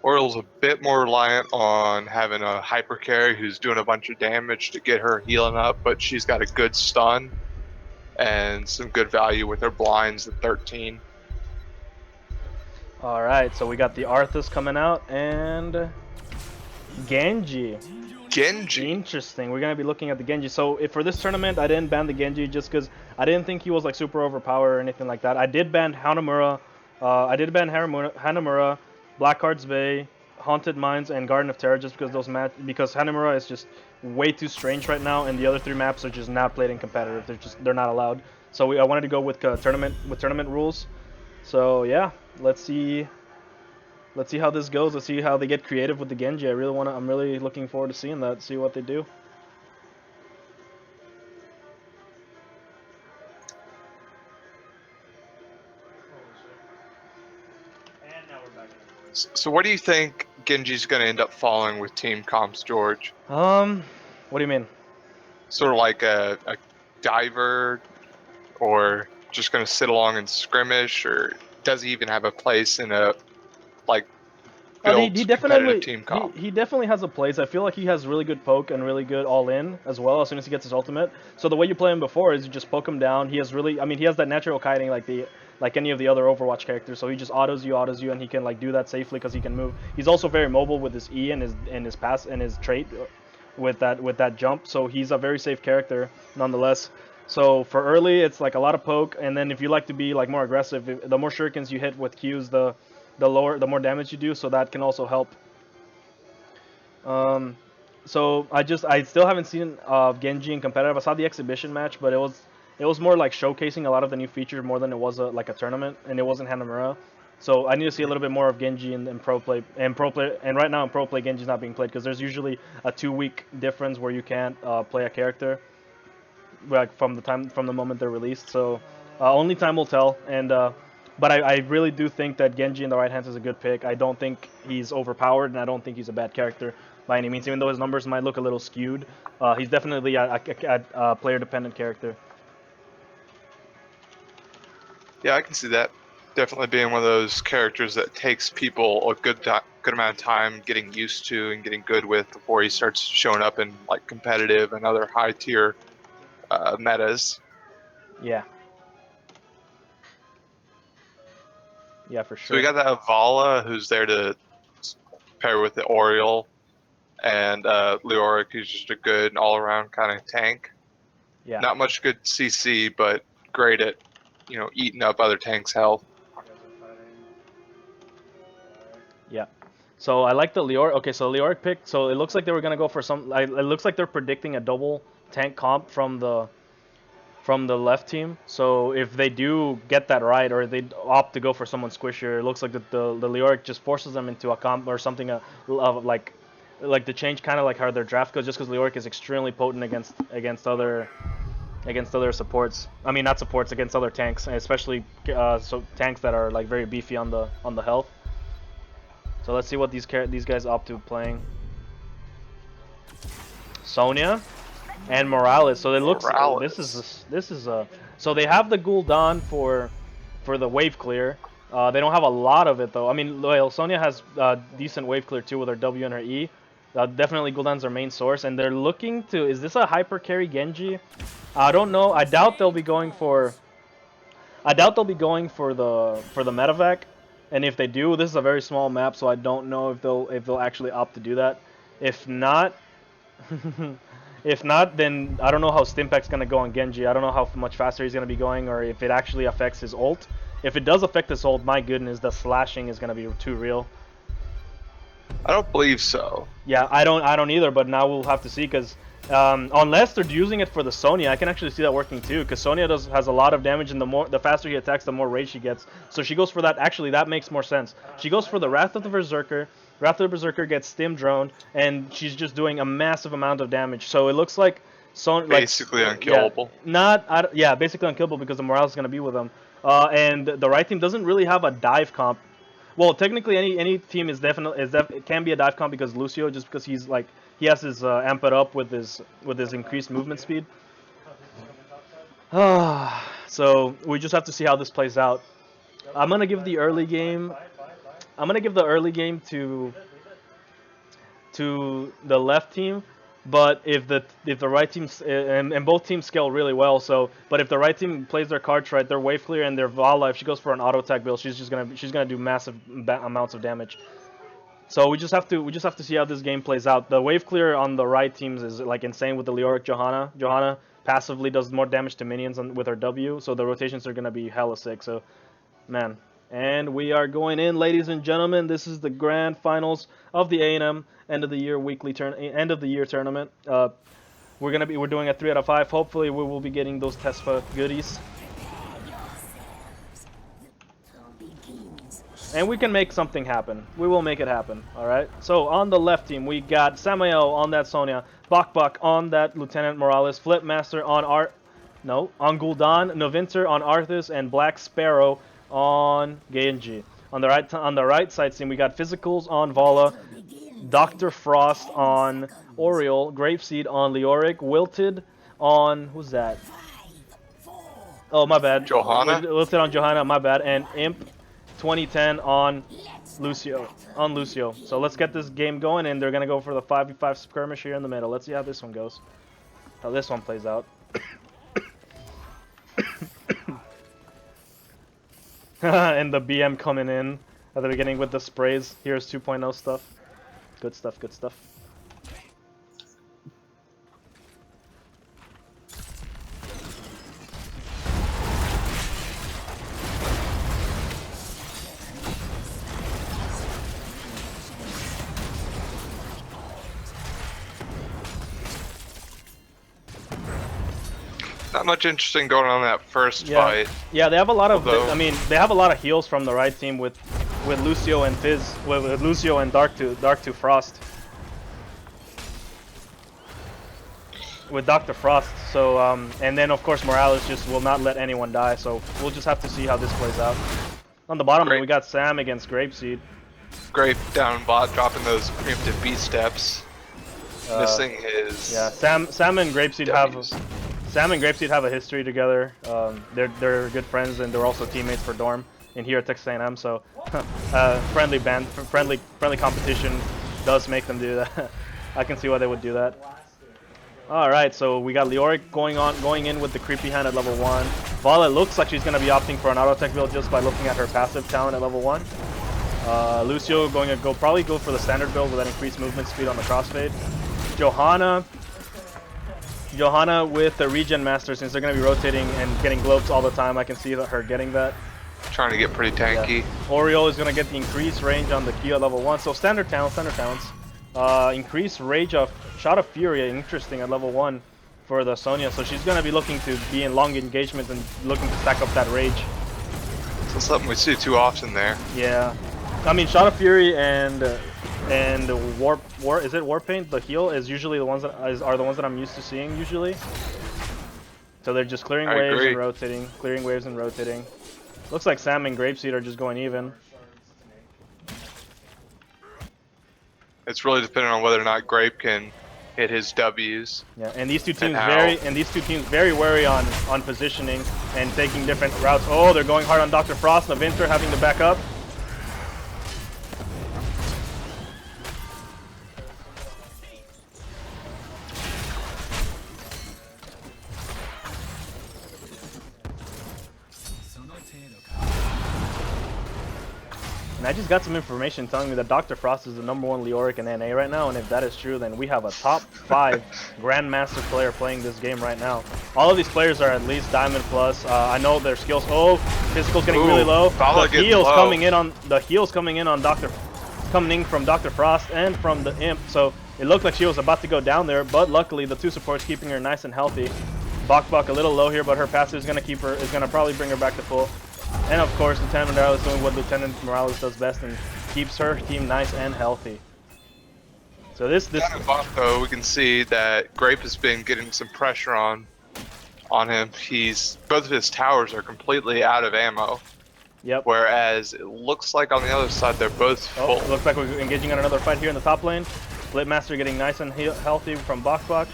Oriole's a bit more reliant on having a hyper carry who's doing a bunch of damage to get her healing up, but she's got a good stun and some good value with her blinds at 13. Alright, so we got the Arthas coming out, and Genji. Interesting. We're going to be looking at the Genji. So for this tournament, I didn't ban the Genji just because I didn't think he was like super overpowered or anything like that. I did ban Hanamura. Hanamura, Blackheart's Bay, Haunted Mines, and Garden of Terror, just because because Hanamura is just way too strange right now, and the other 3 maps are just not played in competitive. They're not allowed. So I wanted to go with tournament rules. So yeah, let's see how this goes. Let's see how they get creative with the Genji. I'm really looking forward to seeing that. See what they do. So what do you think Genji's going to end up following with team comps, George? What do you mean? Sort of like a diver, or just going to sit along and skirmish, or does he even have a place in a he definitely team comp? He definitely has a place. I feel like he has really good poke and really good all-in as well as soon as he gets his ultimate. So the way you play him before is you just poke him down. He has that natural kiting like any of the other Overwatch characters. So he just autos you, and he can like do that safely because he can move. He's also very mobile with his E and his pass and his trait, with that jump. So he's a very safe character nonetheless. So for early, it's like a lot of poke, and then if you like to be like more aggressive, the more shurikens you hit with Qs, the more damage you do. So that can also help. So I still haven't seen Genji in competitive. I saw the exhibition match, but it was more like showcasing a lot of the new features more than it was like a tournament, and it wasn't Hanamura. So I need to see a little bit more of Genji in pro play. And right now in pro play, Genji's not being played because there's usually a 2-week difference where you can't play a character, like from the moment they're released. So only time will tell. And but I really do think that Genji in the right hands is a good pick. I don't think he's overpowered, and I don't think he's a bad character by any means. Even though his numbers might look a little skewed, he's definitely a player-dependent character. Yeah, I can see that. Definitely being one of those characters that takes people a good amount of time getting used to and getting good with before he starts showing up in like competitive and other high tier metas. Yeah. Yeah, for sure. So we got that Vala who's there to pair with the Oriole, and Leoric who's just a good all-around kind of tank. Yeah. Not much good CC, but great at eating up other tanks' health. Yeah. So I like the Leoric. Okay, so Leoric pick. So it looks like they were gonna go for some. It looks like they're predicting a double tank comp from the left team. So if they do get that right, or they opt to go for someone squishier, it looks like the Leoric just forces them into a comp or something like the change, kind of like how their draft goes. Just because Leoric is extremely potent against other supports. I mean, not supports, against other tanks, especially so tanks that are like very beefy on the health. So let's see what these guys opt to playing. Sonya and Morales. So it looks this is so they have the Gul'dan for the wave clear. They don't have a lot of it though. I mean, Sonya has decent wave clear too with her W and her E. Definitely Gul'dan's their main source, and they're looking to. Is this a hyper carry Genji? I don't know. I doubt they'll be going for. the medevac, and if they do, this is a very small map, so I don't know if they'll actually opt to do that. If not, then I don't know how Stimpak's gonna go on Genji. I don't know how much faster he's gonna be going, or if it actually affects his ult. If it does affect his ult, my goodness, the slashing is gonna be too real. I don't believe so. Yeah, I don't either, but now we'll have to see, because unless they're using it for the Sonya, I can actually see that working too, because Sonya has a lot of damage, and the faster he attacks, the more rage she gets. So she goes for that. Actually, that makes more sense. She goes for the Wrath of the Berserker. Wrath of the Berserker gets stim droned, and she's just doing a massive amount of damage. So it looks like Sonya basically unkillable. Yeah, basically unkillable, because the Morales is gonna be with them. And the right team doesn't really have a dive comp. Well, technically, any team it can be a dive comp, because Lucio, just because he's like he has his amp it up with his increased movement speed. So we just have to see how this plays out. I'm gonna give the early game. I'm gonna give the early game to the left team. But if the right team and both teams scale really well, but if the right team plays their cards right, their wave clear and their Vala, if she goes for an auto attack build, she's gonna do massive amounts of damage. So we just have to see how this game plays out. The wave clear on the right teams is like insane with the Leoric Johanna. Johanna passively does more damage to minions with her W, so the rotations are gonna be hella sick. So, man. And we are going in, ladies and gentlemen. This is the grand finals of the A&M end of the year tournament. We're doing a 3 out of 5. Hopefully, we will be getting those Tesfa goodies, and we can make something happen. We will make it happen. All right. So on the left team, we got Samael on that Sonya, Bak on that Lieutenant Morales, Flipmaster on Gul'dan, Novinter on Arthas, and Black Sparrow on Genji. On the right side team, we got Physicals on Vala, Dr. Frost on Oriole, Graveseed on Leoric, Wilted on who's that? Oh, my bad. Johanna. Wilted on Johanna, my bad, and Imp 2010 on Lucio. So let's get this game going, and they're gonna go for the 5v5 skirmish here in the middle. Let's see how this one goes. How this one plays out. And the BM coming in at the beginning with the sprays. Here's 2.0 stuff. Good stuff. Not much interesting going on in that first Yeah. fight. Yeah, they have a lot of. Although- I mean, they have a lot of heals from the right team with Lucio and Fizz, with Lucio and Dark to Frost. With Dr. Frost, so and then of course Morales just will not let anyone die. So we'll just have to see how this plays out. On the bottom lane, we got Sam against Grapeseed. Grape down bot, dropping those preemptive B steps, missing his. Yeah, Sam and Grapeseed W's. have a history together. They're good friends and they're also teammates for Dorm in here at Texas A&M. So friendly competition does make them do that. I can see why they would do that. All right, so we got Leoric going in with the creepy hand at level 1. Vala looks like she's gonna be opting for an auto tech build just by looking at her passive talent at level 1. Lucio going to probably go for the standard build with that increased movement speed on the crossfade. Johanna with the regen master, since they're gonna be rotating and getting globes all the time. I can see that her getting that. Trying to get pretty tanky. Yeah. Oriole is gonna get the increased range on the Q at level 1. So standard talents. Increased rage of Shot of Fury, interesting at level 1 for the Sonya. So she's gonna be looking to be in long engagement and looking to stack up that rage. So something we see too often there. Yeah, I mean Shot of Fury and War Paint, the heal is usually the ones that are the ones that I'm used to seeing usually. So they're just clearing waves and rotating, clearing waves and rotating. Looks like Sam and Grapeseed are just going even. It's really dependent on whether or not Grape can hit his W's. Yeah, and these two teams very wary on positioning and taking different routes. Oh, they're going hard on Dr. Frost. Navinter having to back up. And I just got some information telling me that Dr. Frost is the #1 Leoric in NA right now, and if that is true, then we have a top 5 Grandmaster player playing this game right now. All of these players are at least Diamond Plus. I know their skills. Oh, physical's getting really low. The heals coming in on coming from Dr. Frost and from the Imp. So it looked like she was about to go down there, but luckily the 2 supports keeping her nice and healthy. Bok a little low here, but her passive is gonna probably bring her back to full. And of course, Lieutenant Morales doing what Lieutenant Morales does best and keeps her team nice and healthy. So this Down in bot though, we can see that Grape has been getting some pressure on him. Both of his towers are completely out of ammo. Yep. Whereas it looks like on the other side they're both full. Oh, looks like we're engaging on another fight here in the top lane. Splitmaster getting nice and healthy from Bok.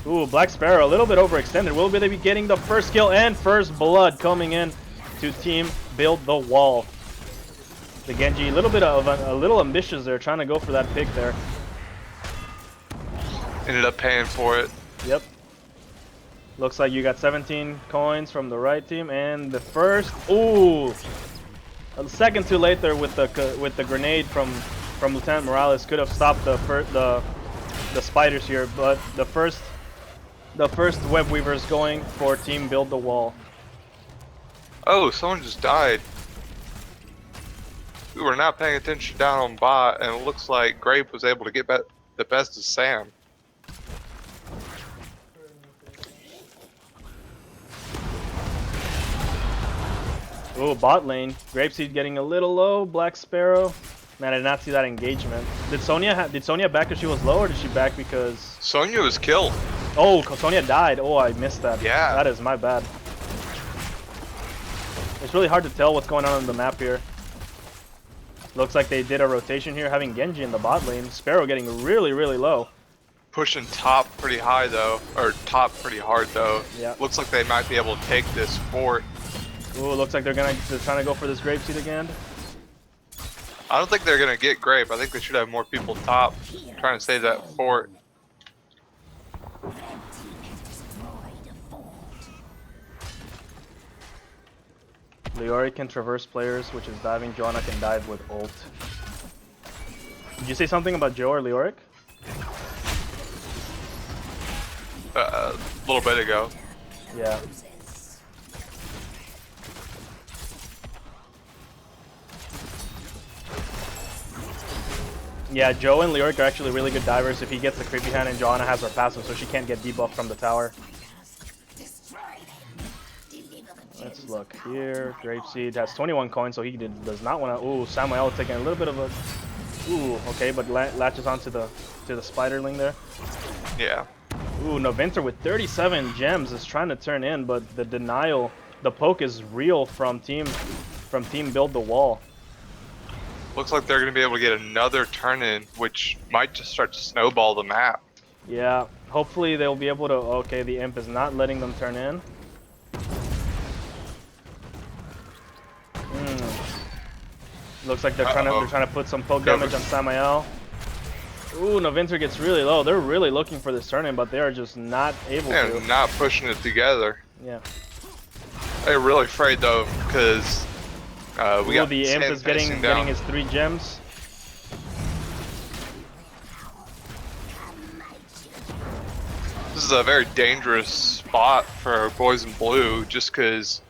Ooh, Black Sparrow a little bit overextended. Will they be getting the first kill and first blood coming in to team build the wall? The Genji a little ambitious there, trying to go for that pick there. Ended up paying for it. Yep. Looks like you got 17 coins from the right team, and the first. Ooh, a second too late there with the grenade from Lieutenant Morales could have stopped the spiders here, but the first web weavers going for team build the wall. Oh, someone just died. We were not paying attention down on bot, and it looks like Grape was able to get the best of Sam. Oh, bot lane. Grapeseed getting a little low. Black Sparrow. Man, I did not see that engagement. Did Sonya back because she was low, or did she back because... Sonya was killed. Oh, Sonya died. Oh, I missed that. Yeah. That is my bad. It's really hard to tell what's going on the map here. Looks like they did a rotation here, having Genji in the bot lane. Sparrow getting really, really low. Pushing top pretty high though, or top pretty hard though. Yeah. Looks like they might be able to take this fort. Ooh, looks like they're trying to go for this Grapeseed again. I don't think they're gonna get Grape. I think they should have more people top, trying to save that fort. Leoric can traverse players, which is diving. Johanna can dive with ult. Did you say something about Joe or Leoric? A little bit ago. Yeah. Yeah, Joe and Leoric are actually really good divers if he gets the creepy hand and Johanna has her passive, so she can't get debuffed from the tower. Let's look here. Grapeseed has 21 coins, so he does not want to. Ooh, Samuel taking a little bit of a. Ooh, okay, but latches onto the spiderling there. Yeah. Ooh, Novinter with 37 gems is trying to turn in, but the denial, the poke is real from team Build the Wall. Looks like they're going to be able to get another turn in, which might just start to snowball the map. Yeah, hopefully they'll be able to. Okay, the imp is not letting them turn in. Looks like they're trying to put some poke damage on Samael. Ooh, Novinter gets really low. They're really looking for this turn in, but they are just not able to. They're not pushing it together. Yeah. They're really afraid though, because we got the imp is getting his 3 gems. This is a very dangerous spot for boys in blue, just because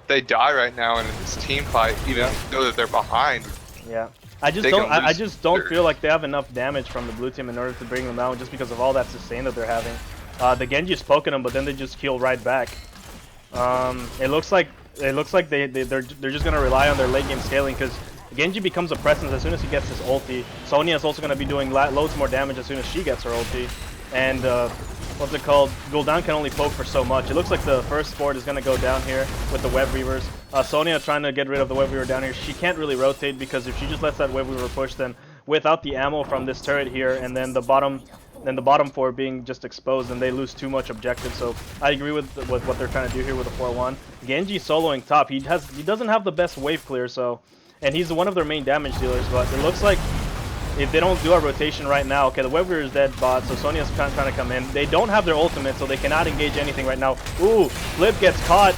they die right now in this team fight, even though that they're behind. Yeah. I just don't feel like they have enough damage from the blue team in order to bring them down, just because of all that sustain that they're having. The Genji's poking them, but then they just heal right back. It looks like they're just gonna rely on their late game scaling, because Genji becomes a presence as soon as he gets his ulti. Sonya is also gonna be doing loads more damage as soon as she gets her ulti, and what's it called? Gul'dan can only poke for so much. It looks like the first board is gonna go down here with the Web Weavers. Sonya trying to get rid of the Web Weaver down here. She can't really rotate, because if she just lets that Web Weaver push, then without the ammo from this turret here, and then the bottom 4 being just exposed, and they lose too much objective. So I agree with what they're trying to do here with the 4-1. Genji soloing top. He doesn't have the best wave clear, so, and he's one of their main damage dealers. But it looks like if they don't do a rotation right now, okay, the Web Weaver is dead bot, so Sonya's trying to come in. They don't have their ultimate, so they cannot engage anything right now. Ooh, Flip gets caught.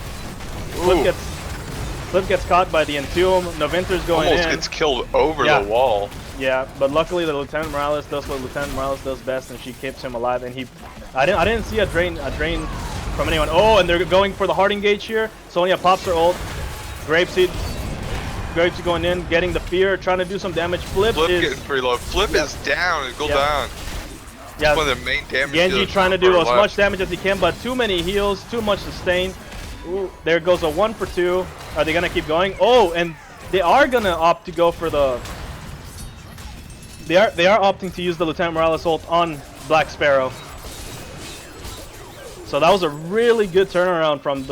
Flip gets caught by the Entomb. Novinter's going in. Almost gets killed over the wall. Yeah, but luckily the Lieutenant Morales does what Lieutenant Morales does best, and she keeps him alive. And I didn't see a drain from anyone. Oh, and they're going for the hard engage here. Sonya pops her ult. Grapeseed going in, getting the fear, trying to do some damage. Flip is getting pretty low. Flip is down and down. Yeah, one of the main damage. Genji trying to do as much damage as he can, but too many heals, too much sustain. Ooh, there goes a 1 for 2. Are they gonna keep going? Oh, and they are gonna opt to go for the. They are opting to use the Lieutenant Morales ult on Black Sparrow. So that was a really good turnaround from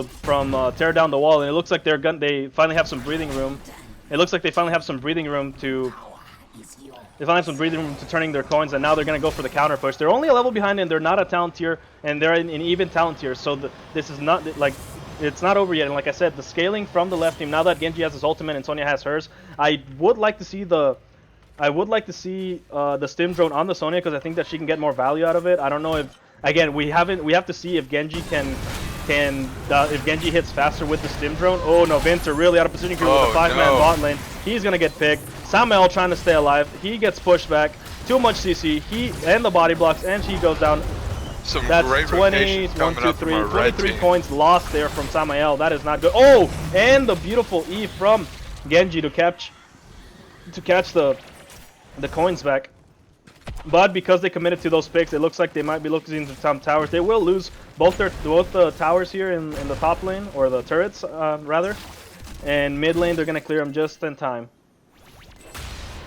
Tear Down the Wall, and it looks like they finally have some breathing room. It looks like they finally have some breathing room to. They finally have some breathing room to turning their coins, and now they're gonna go for the counter push. They're only a level behind, and they're not a talent tier, and they're in even talent tier. So this is not like. It's not over yet, and like I said, the scaling from the left team, now that Genji has his ultimate and Sonya has hers, I would like to see the stim drone on the Sonya, because I think that she can get more value out of it. I don't know if, again, we have to see if Genji if Genji hits faster with the stim drone. Oh no, Novinter really out of position here with a 5-man bot lane. He's gonna get picked. Samael trying to stay alive. He gets pushed back. Too much CC. He and the body blocks, and she goes down. That's great 20, 1, 2, 3, 23 coins lost there from Samael. That is not good. Oh, and the beautiful E from Genji to catch the coins back. But because they committed to those picks, it looks like they might be looking into some towers. They will lose both the towers here in the top lane, or the turrets rather. And mid lane, they're gonna clear them just in time.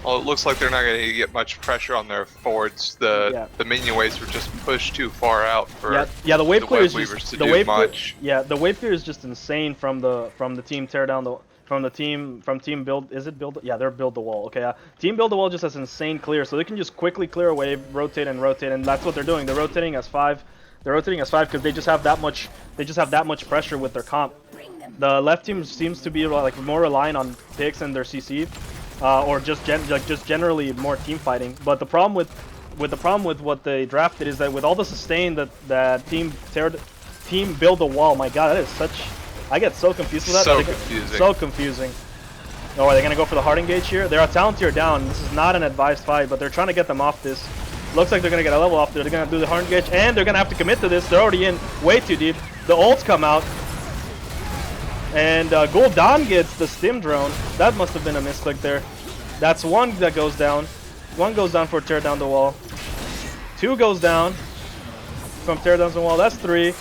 Well, it looks like they're not going to get much pressure on their forwards. The minion waves were just pushed too far out for the wave clear is Weavers just, to the do wave much. the wave clear is just insane from the team tear down the team build. Is it build? Yeah, they're build the wall. Okay, team build the wall just has insane clear, so they can just quickly clear a wave, rotate, and that's what they're doing. They're rotating as 5. They're rotating as 5 because they just have that much. They just have that much pressure with their comp. The left team seems to be like more reliant on picks and their CC. Or just generally more team fighting. But the problem with what they drafted is that with all the sustain that team build the wall. My God, that is such. I get so confused with that. So confusing. So confusing. Oh, are they gonna go for the hard engage here? They're a talent tier down. This is not an advised fight, but they're trying to get them off this. Looks like they're gonna get a level off there. They're gonna do the hard engage, and they're gonna have to commit to this. They're already in way too deep. The ults come out. And Gul'dan gets the stim drone. That must have been a misclick there. That's 1 that goes down. 1 goes down for tear down the wall. 2 goes down from tear down the wall. That's 3.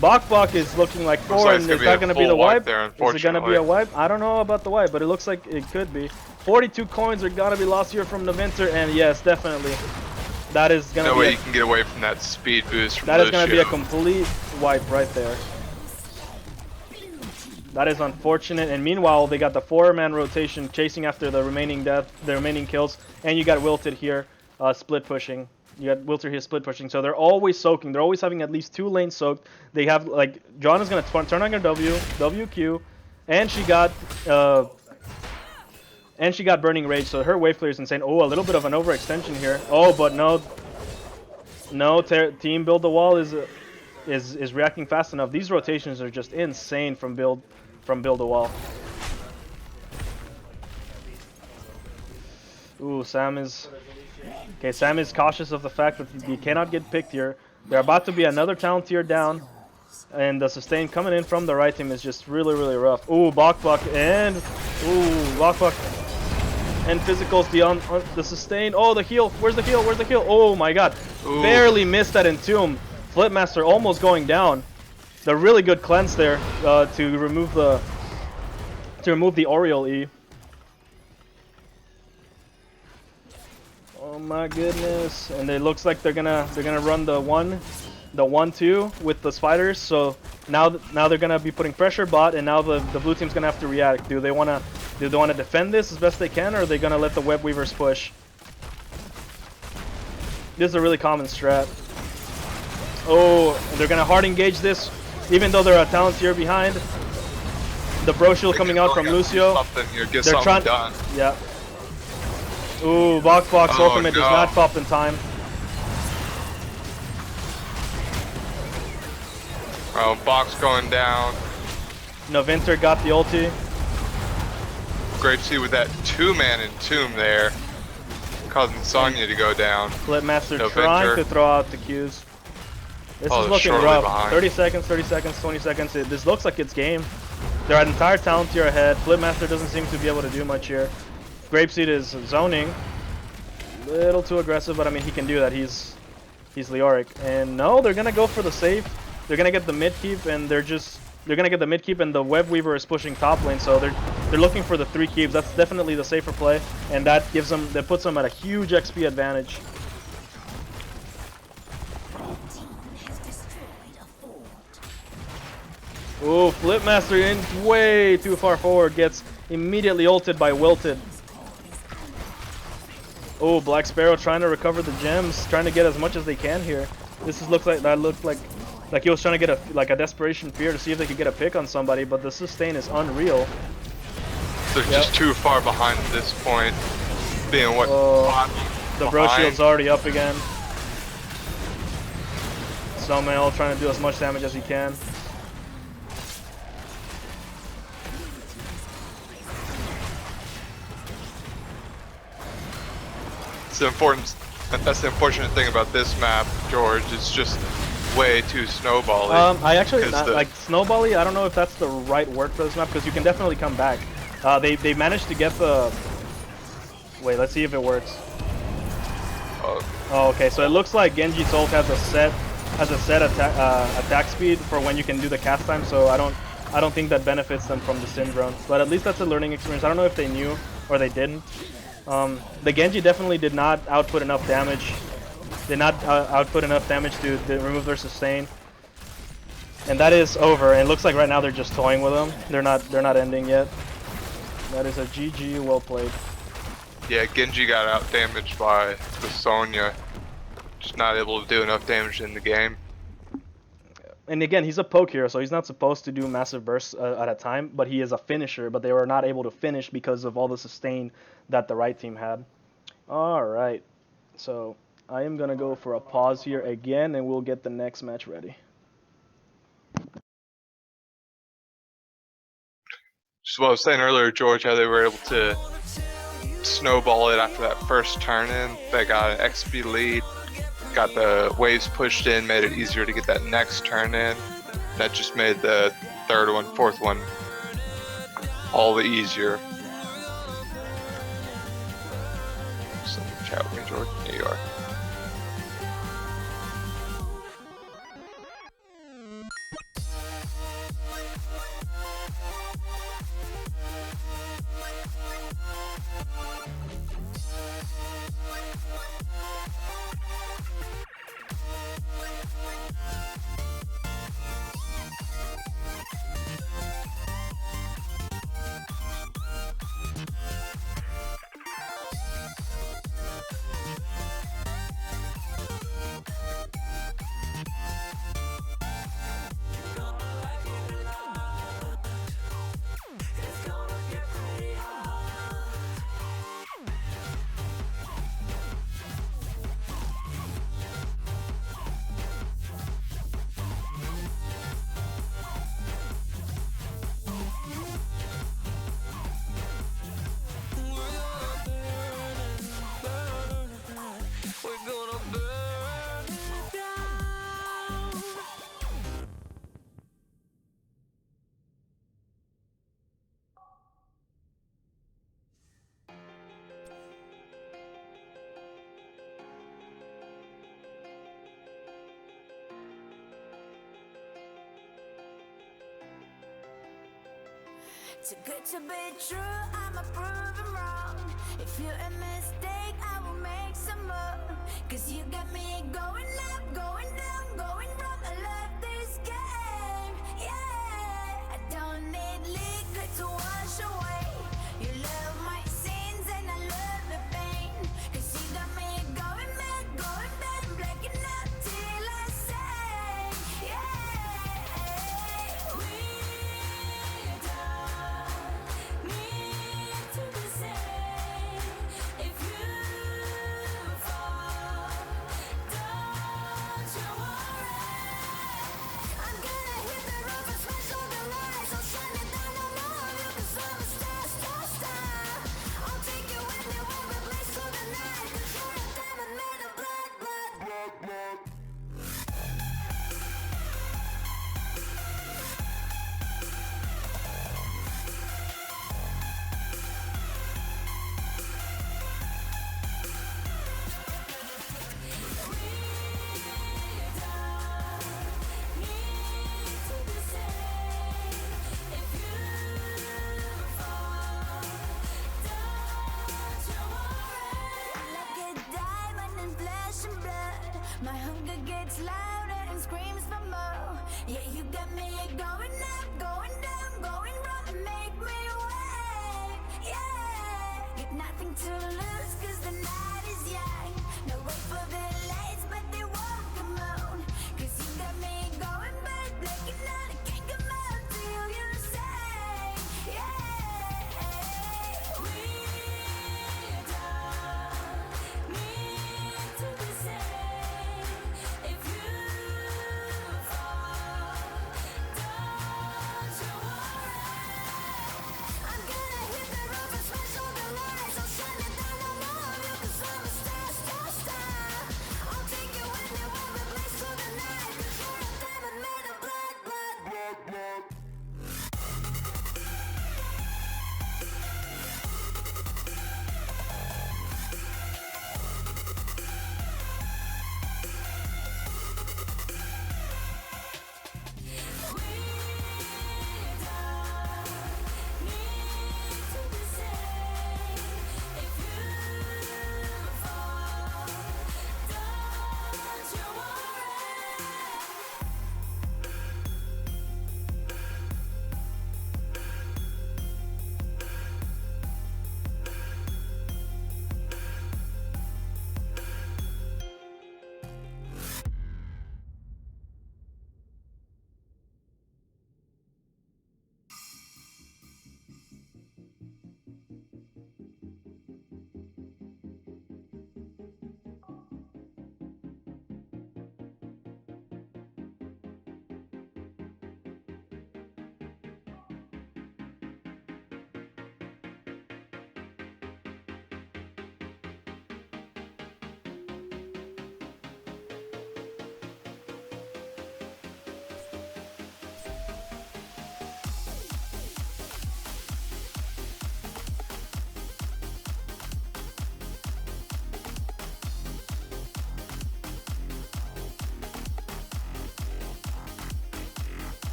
Bok is looking like 4, and is that going to be the wipe? There, is it going to be a wipe? I don't know about the wipe, but it looks like it could be. 42 coins are going to be lost here from Navinter, and yes, definitely. That is going to be no way you can get away from that speed boost from That is Lucio. going to be a complete wipe right there. That is unfortunate, and meanwhile they got the 4-man rotation chasing after the remaining kills, and you got Wilted here split pushing. You got Wilter here split pushing, so they're always soaking. They're always having at least 2 lanes soaked. They have like John is gonna turn on her WQ, and she got Burning Rage, so her wave clear is insane. Oh, a little bit of an overextension here. Oh, but no, Team Build the Wall is reacting fast enough. These rotations are just insane from Build the Wall. Ooh, Sam is cautious of the fact that he cannot get picked here. They're about to be another talent tier down, and the sustain coming in from the right team is just really rough. Ooh, Bok and and physicals beyond the sustain. Oh, the heal. Where's the heal? Where's the heal? Oh my god. Ooh. Barely missed that Entomb. Flipmaster almost going down. The really good cleanse there to remove the Oriole E. Oh my goodness. And it looks like they're gonna run the 1-2 with the spiders. So now they're gonna be putting pressure bot, and now the blue team's gonna have to react. Do they wanna defend this as best they can, or are they gonna let the web weavers push? This is a really common strat. Oh, they're gonna hard engage this, even though they're a talent tier behind. The bro shield coming out from Lucio. They're trying. Done. Yeah. Ooh, Bok's ultimate does not pop in time. Oh, Bok's going down. Navinter got the ulti. Grapesy with that 2-man Entomb there, causing Sonya to go down. Flipmaster trying to throw out the Qs. This is looking rough. Behind. 30 seconds, 20 seconds. This looks like it's game. They're an entire talent tier ahead. Flipmaster doesn't seem to be able to do much here. Grapeseed is zoning. A little too aggressive, but I mean he can do that. He's Leoric. And no, they're gonna go for the safe. They're gonna get the mid keep, and they're gonna get the mid keep, and the web weaver is pushing top lane, so they're looking for the 3 keeps. That's definitely the safer play, and that puts them at a huge XP advantage. Ooh, Flipmaster in way too far forward, gets immediately ulted by Wilted. Oh, Black Sparrow trying to recover the gems, trying to get as much as they can here. Looked like he was trying to get a desperation fear to see if they could get a pick on somebody, but the sustain is unreal. They're just too far behind at this point, being what? The bro shield's already up again. Somail trying to do as much damage as he can. That's the unfortunate thing about this map, George. It's just way too snowbally. I actually like snowbally. I don't know if that's the right word for this map, because you can definitely come back. They managed to get the. Wait, let's see if it works. Oh, okay. So it looks like Genji's ult has a set attack speed for when you can do the cast time. So I don't think that benefits them from the Syndrome. But at least that's a learning experience. I don't know if they knew or they didn't. The Genji definitely did not output enough damage. Did not output enough damage to remove their sustain. And that is over. And it looks like right now they're just toying with them. They're not ending yet. That is a GG, well played. Yeah, Genji got out damaged by the Sonya. Just not able to do enough damage in the game. And again, he's a poke hero, so he's not supposed to do massive bursts at a time, but he is a finisher, but they were not able to finish because of all the sustain that the right team had. Alright, so I am going to go for a pause here again, and we'll get the next match ready. Just what I was saying earlier, George, how they were able to snowball it after that first turn in. They got an XP lead, got the waves pushed in, made it easier to get that next turn in. That just made the third one, fourth one all the easier. So chat with me, George. There you are. Too good to be true, I'ma prove them wrong. If you're a mistake, I will make some more. Cause you got me going up, going down, going wrong. I love this game, yeah. I don't need liquor to wash away. You love my sins and I love the pain. Cause you got me going mad, going bad, blacking out till I say, yeah. We don't need to be same. If you fall, don't you worry. I'm gonna hit the roof and smash all the lights. I'll shine it down on all of you, cause I'm a star, star, star. I'll take you anywhere, a place for the night. Cause you're a diamond made of blood, blood, blood, blood. My hunger gets louder and screams for more. Yeah, you got me going up, going down, going wrong, and make me wait. Yeah, got nothing to lose, cause the night is young. No wait for the lights, but they won't come on. Cause you got me going back, blacking out. I can't come out till you say, yeah. We don't need to be same. If you fall, don't you worry. I'm gonna hit the roof and smash all the lights. I'll shine it down on all of you, cause I'm a star, star, star. I'll take you anywhere, a place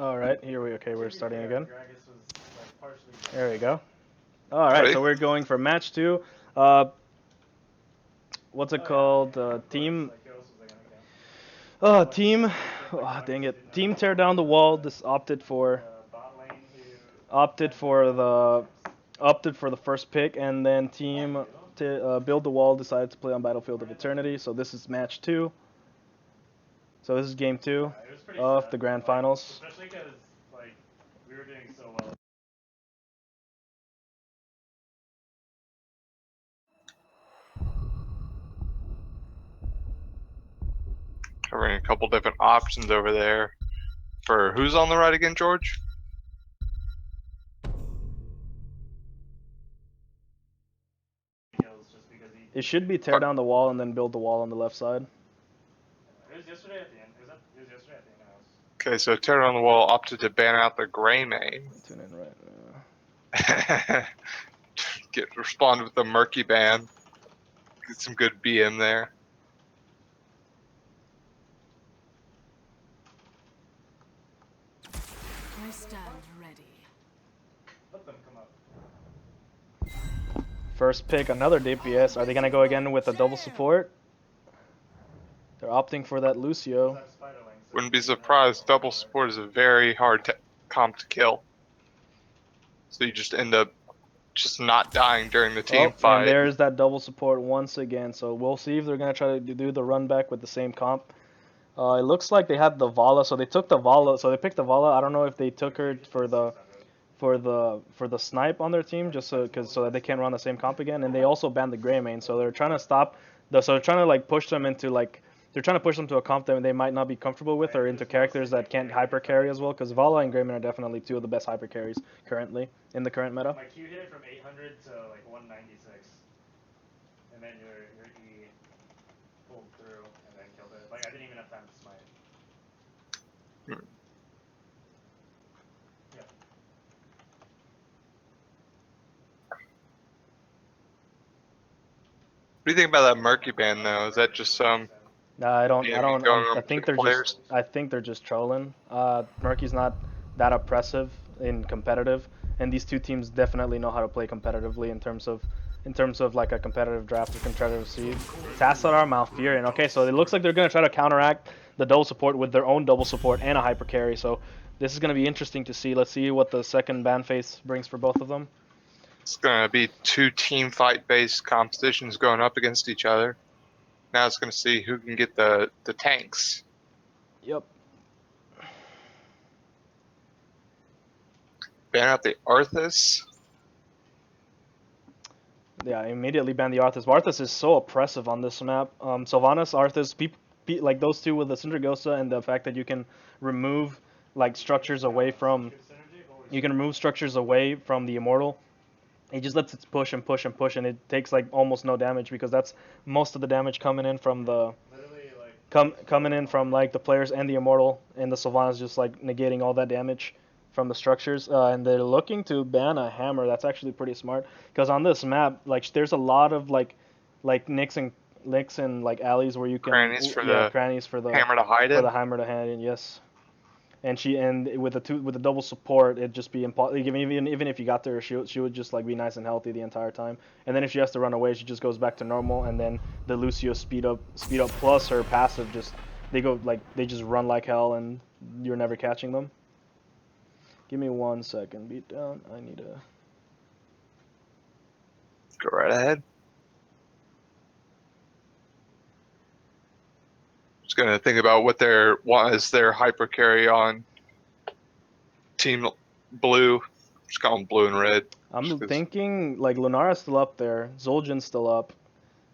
All right, here we okay. We're starting again. There we go. All right, Ready? so we're going for match 2. What's it called? Team. Team. Oh, dang it. Team tear down the wall. This opted for the first pick, and then team to build the wall decided to play on Battlefield of Eternity. So this is match 2. So this is game 2 of the grand finals. Especially because like we were doing so well. Covering a couple different options over there. For who's on the right again, George? It should be tear down the wall and then build the wall on the left side. It was yesterday at the end. It was yesterday at the end house. Okay, so Terror on the Wall opted to ban out the gray main. Tune in right. Respond with the murky ban. Get some good BM there. I stand ready. Let them come up. First pick, another DPS. Are they gonna go again with a double support? They're opting for that Lucio. Wouldn't be surprised. Double support is a very hard comp to kill. So you just end up just not dying during the team fight. And there's that double support once again. So we'll see if they're gonna try to do the run back with the same comp. It looks like they had the Vala, so they took the Vala. So they picked the Vala. I don't know if they took her for the snipe on their team, just so that they can't run the same comp again. And they also banned the gray main, so they're trying to stop. So they're trying to like push them into like. They're trying to push them to a comp that they might not be comfortable with, or into characters that can't hyper carry as well, because Vala and Greyman are definitely 2 of the best hyper carries currently in the current meta. My Q hit it from 800 to like 196, and then your E pulled through and then killed it. Like I didn't even have time to smite. Yeah. What do you think about that murky ban though? Is that just some? No, I don't. I think they're players? just. I think they're just trolling. Murky's not that oppressive in competitive, and these 2 teams definitely know how to play competitively in terms of like a competitive draft or competitive seed. Tassadar, Malfurion. Okay, so it looks like they're gonna try to counteract the double support with their own double support and a hyper carry. So this is gonna be interesting to see. Let's see what the second ban phase brings for both of them. It's gonna be 2 team fight based competitions going up against each other. Now it's gonna see who can get the tanks. Yep. Ban out the Arthas. Yeah, immediately ban the Arthas. Arthas is so oppressive on this map. Sylvanas, Arthas, like those 2 with the Syndragosa, and the fact that you can remove like structures away from. You can remove structures away from the Immortal. It just lets it push and push and push, and it takes like almost no damage, because that's most of the damage coming in from the coming in from like the players and the Immortal, and the Sylvanas just like negating all that damage from the structures. And they're looking to ban a hammer. That's actually pretty smart, because on this map, like there's a lot of like nicks and like alleys where you can crannies for the hammer to hide in. For the hammer to hide in, yes. And with the double support, it'd just be impossible. Even if you got there, she would just like be nice and healthy the entire time. And then if she has to run away, she just goes back to normal. And then the Lucio speed up plus her passive they just run like hell, and you're never catching them. Give me 1 second, beat down. I need a. Go right ahead. Just gonna think about what their hyper carry on Team Blue. Just call them blue and red. I'm thinking like Lunara's still up there, Zul'jin's still up,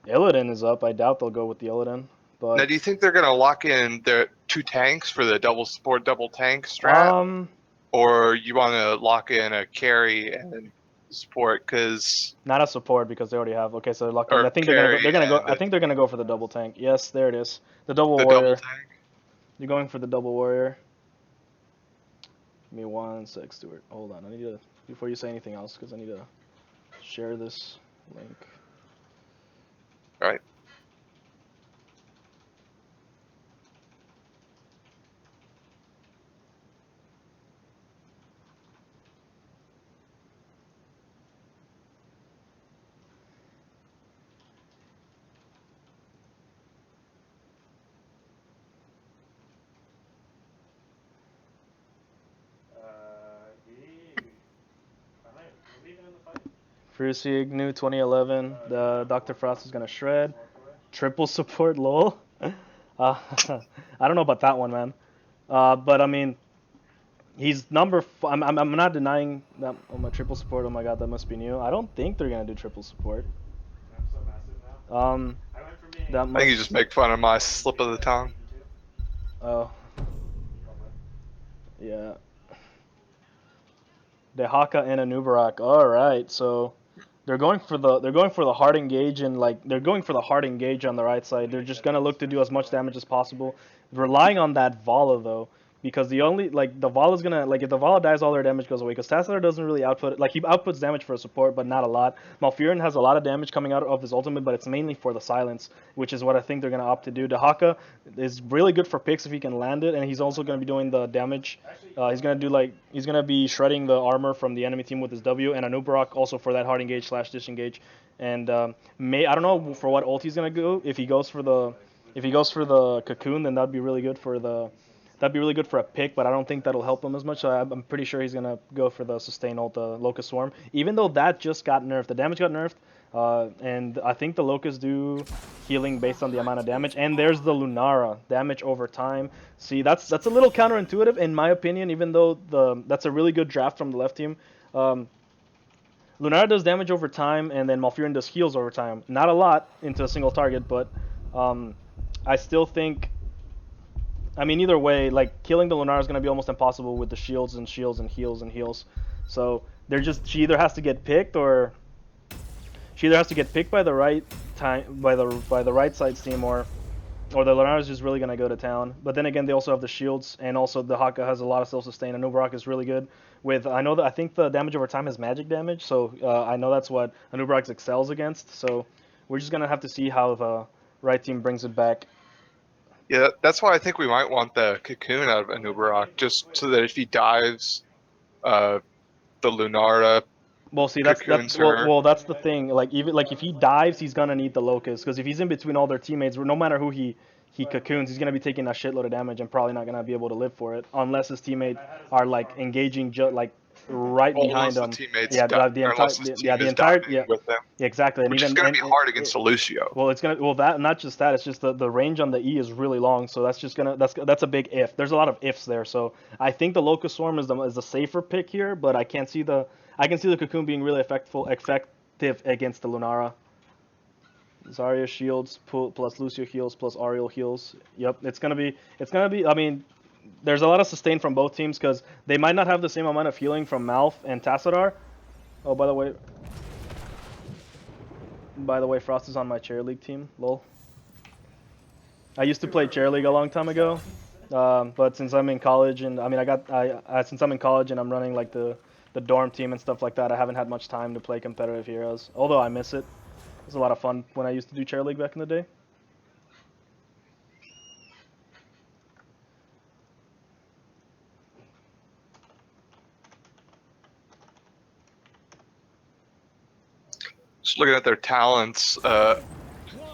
Illidan is up. I doubt they'll go with the Illidan. But now, do you think they're gonna lock in their 2 tanks for the double support, double tank strat, or you want to lock in a carry and support? Because not a support, because they already have. Okay, so they're locking. I think they're gonna go. I think they're gonna go for the double tank. Yes, there it is. The double warrior. Double tank. You're going for the double warrior. Give me 1 sec, Stuart. Hold on. I need to, before you say anything else, because I need to share this link. All right. Fruity Ignu 2011. The Dr. Frost is gonna shred. Triple support, lol. I don't know about that one, man. But I mean, he's I'm not denying that. Oh my, triple support. Oh my god, that must be new. I don't think they're gonna do triple support. I'm so massive now. I went from being That I think you just make fun of my slip of the tongue. Oh. Yeah. Dehaka and Anubarak. All right, so they're going for the hard engage and they're going for the hard engage on the right side. They're just gonna look to do as much damage as possible, relying on that Vala though, because the Vala's gonna if the Vala dies, all their damage goes away. Because Tassadar doesn't really output he outputs damage for a support, but not a lot. Malfurion has a lot of damage coming out of his ultimate, but it's mainly for the silence, which is what I think they're gonna opt to do. Dehaka is really good for picks if he can land it, and he's also gonna be doing the damage. He's gonna be shredding the armor from the enemy team with his W, and Anubarak also for that hard engage / disengage. And I don't know for what ult he's gonna go. If he goes for the cocoon, then that'd be really good for a pick, but I don't think that'll help him as much. So I'm pretty sure he's gonna go for the sustain ult, the Locust Swarm, even though that just got nerfed. The damage got nerfed, and I think the Locusts do healing based on the amount of damage. And there's the Lunara, damage over time. See, that's a little counterintuitive in my opinion, even though that's a really good draft from the left team. Lunara does damage over time, and then Malfurion does heals over time. Not a lot into a single target, but I still think. I mean, either way, killing the Lunara is going to be almost impossible with the shields and heals and heals. So she either has to get picked by the right time by the right side team, or the Lunara is just really going to go to town. But then again, they also have the shields, and also the Haka has a lot of self-sustain, and Anubarak is really good with. I think the damage over time is magic damage, so I know that's what Anubarak excels against. So we're just going to have to see how the right team brings it back. Yeah, that's why I think we might want the cocoon out of Anubarak, just so that if he dives, the Lunara. Well, see, that's the thing. If he dives, he's gonna need the Locust, because if he's in between all their teammates, no matter who he cocoons, he's gonna be taking a shitload of damage and probably not gonna be able to live for it unless his teammates are engaging right behind him. The entire with them. Exactly. Which is going to be hard against the Lucio. That not just that, it's just the range on the E is really long, so that's a big if. There's a lot of ifs there, so I think the Locust Swarm is the safer pick here, but I can see the cocoon being really effective against the Lunara. Zarya shields plus Lucio heals plus Ariel heals. Yep, it's gonna be. I mean, there's a lot of sustain from both teams because they might not have the same amount of healing from Malf and Tassadar. Oh, by the way, Frost is on my chair league team. Lol. I used to play chair league a long time ago, but since I'm in college and since I'm in college and I'm running the dorm team and stuff like that, I haven't had much time to play competitive heroes. Although I miss it. It was a lot of fun when I used to do chair league back in the day. Just looking at their talents,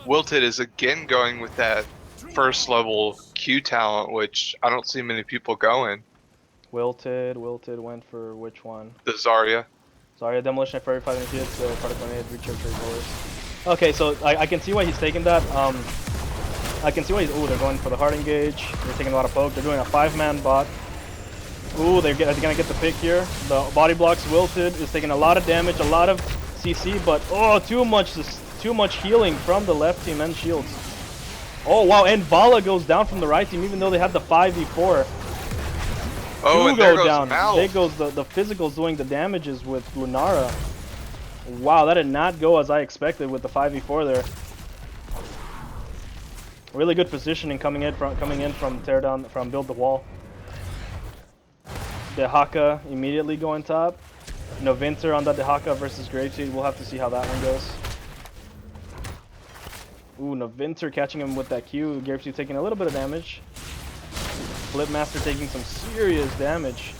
Wilted is again going with that first level Q talent, which I don't see many people going. Wilted went for which one? The Zarya. Zarya, demolition for every 5 minutes hits, product grenade, recharge colors. Okay, so I can see why he's taking that. I can see why he's. Ooh, they're going for the hard engage. They're taking a lot of poke. They're doing a 5-man bot. Ooh, they're gonna get the pick here. The body blocks. Wilted is taking a lot of damage, a lot of CC, but too much healing from the left team and shields. Oh wow, and Vala goes down from the right team, even though they had the 5v4. Oh, and there goes down. Malf. There goes the physicals doing the damages with Lunara. Wow, that did not go as I expected with the 5v4 there. Really good positioning coming in from teardown from build the wall. Dehaka immediately going top. Novinter on the Dehaka versus Graveseed. We'll have to see how that one goes. Ooh, Novinter catching him with that Q. Graveseed taking a little bit of damage. Flipmaster taking some serious damage.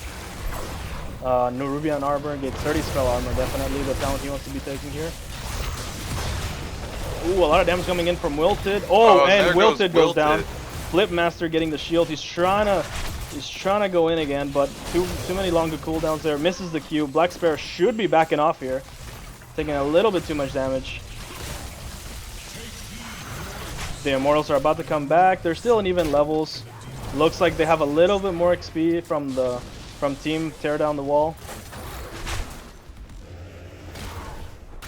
Nerubian Arbor gets 30 spell armor, definitely the talent he wants to be taking here. Ooh, a lot of damage coming in from Wilted. Oh, and Wilted goes down. Flipmaster getting the shield. He's trying to go in again, but too many longer cooldowns there. Misses the Q. Black Sparrow should be backing off here. Taking a little bit too much damage. The Immortals are about to come back. They're still in even levels. Looks like they have a little bit more XP from Team Tear Down the Wall.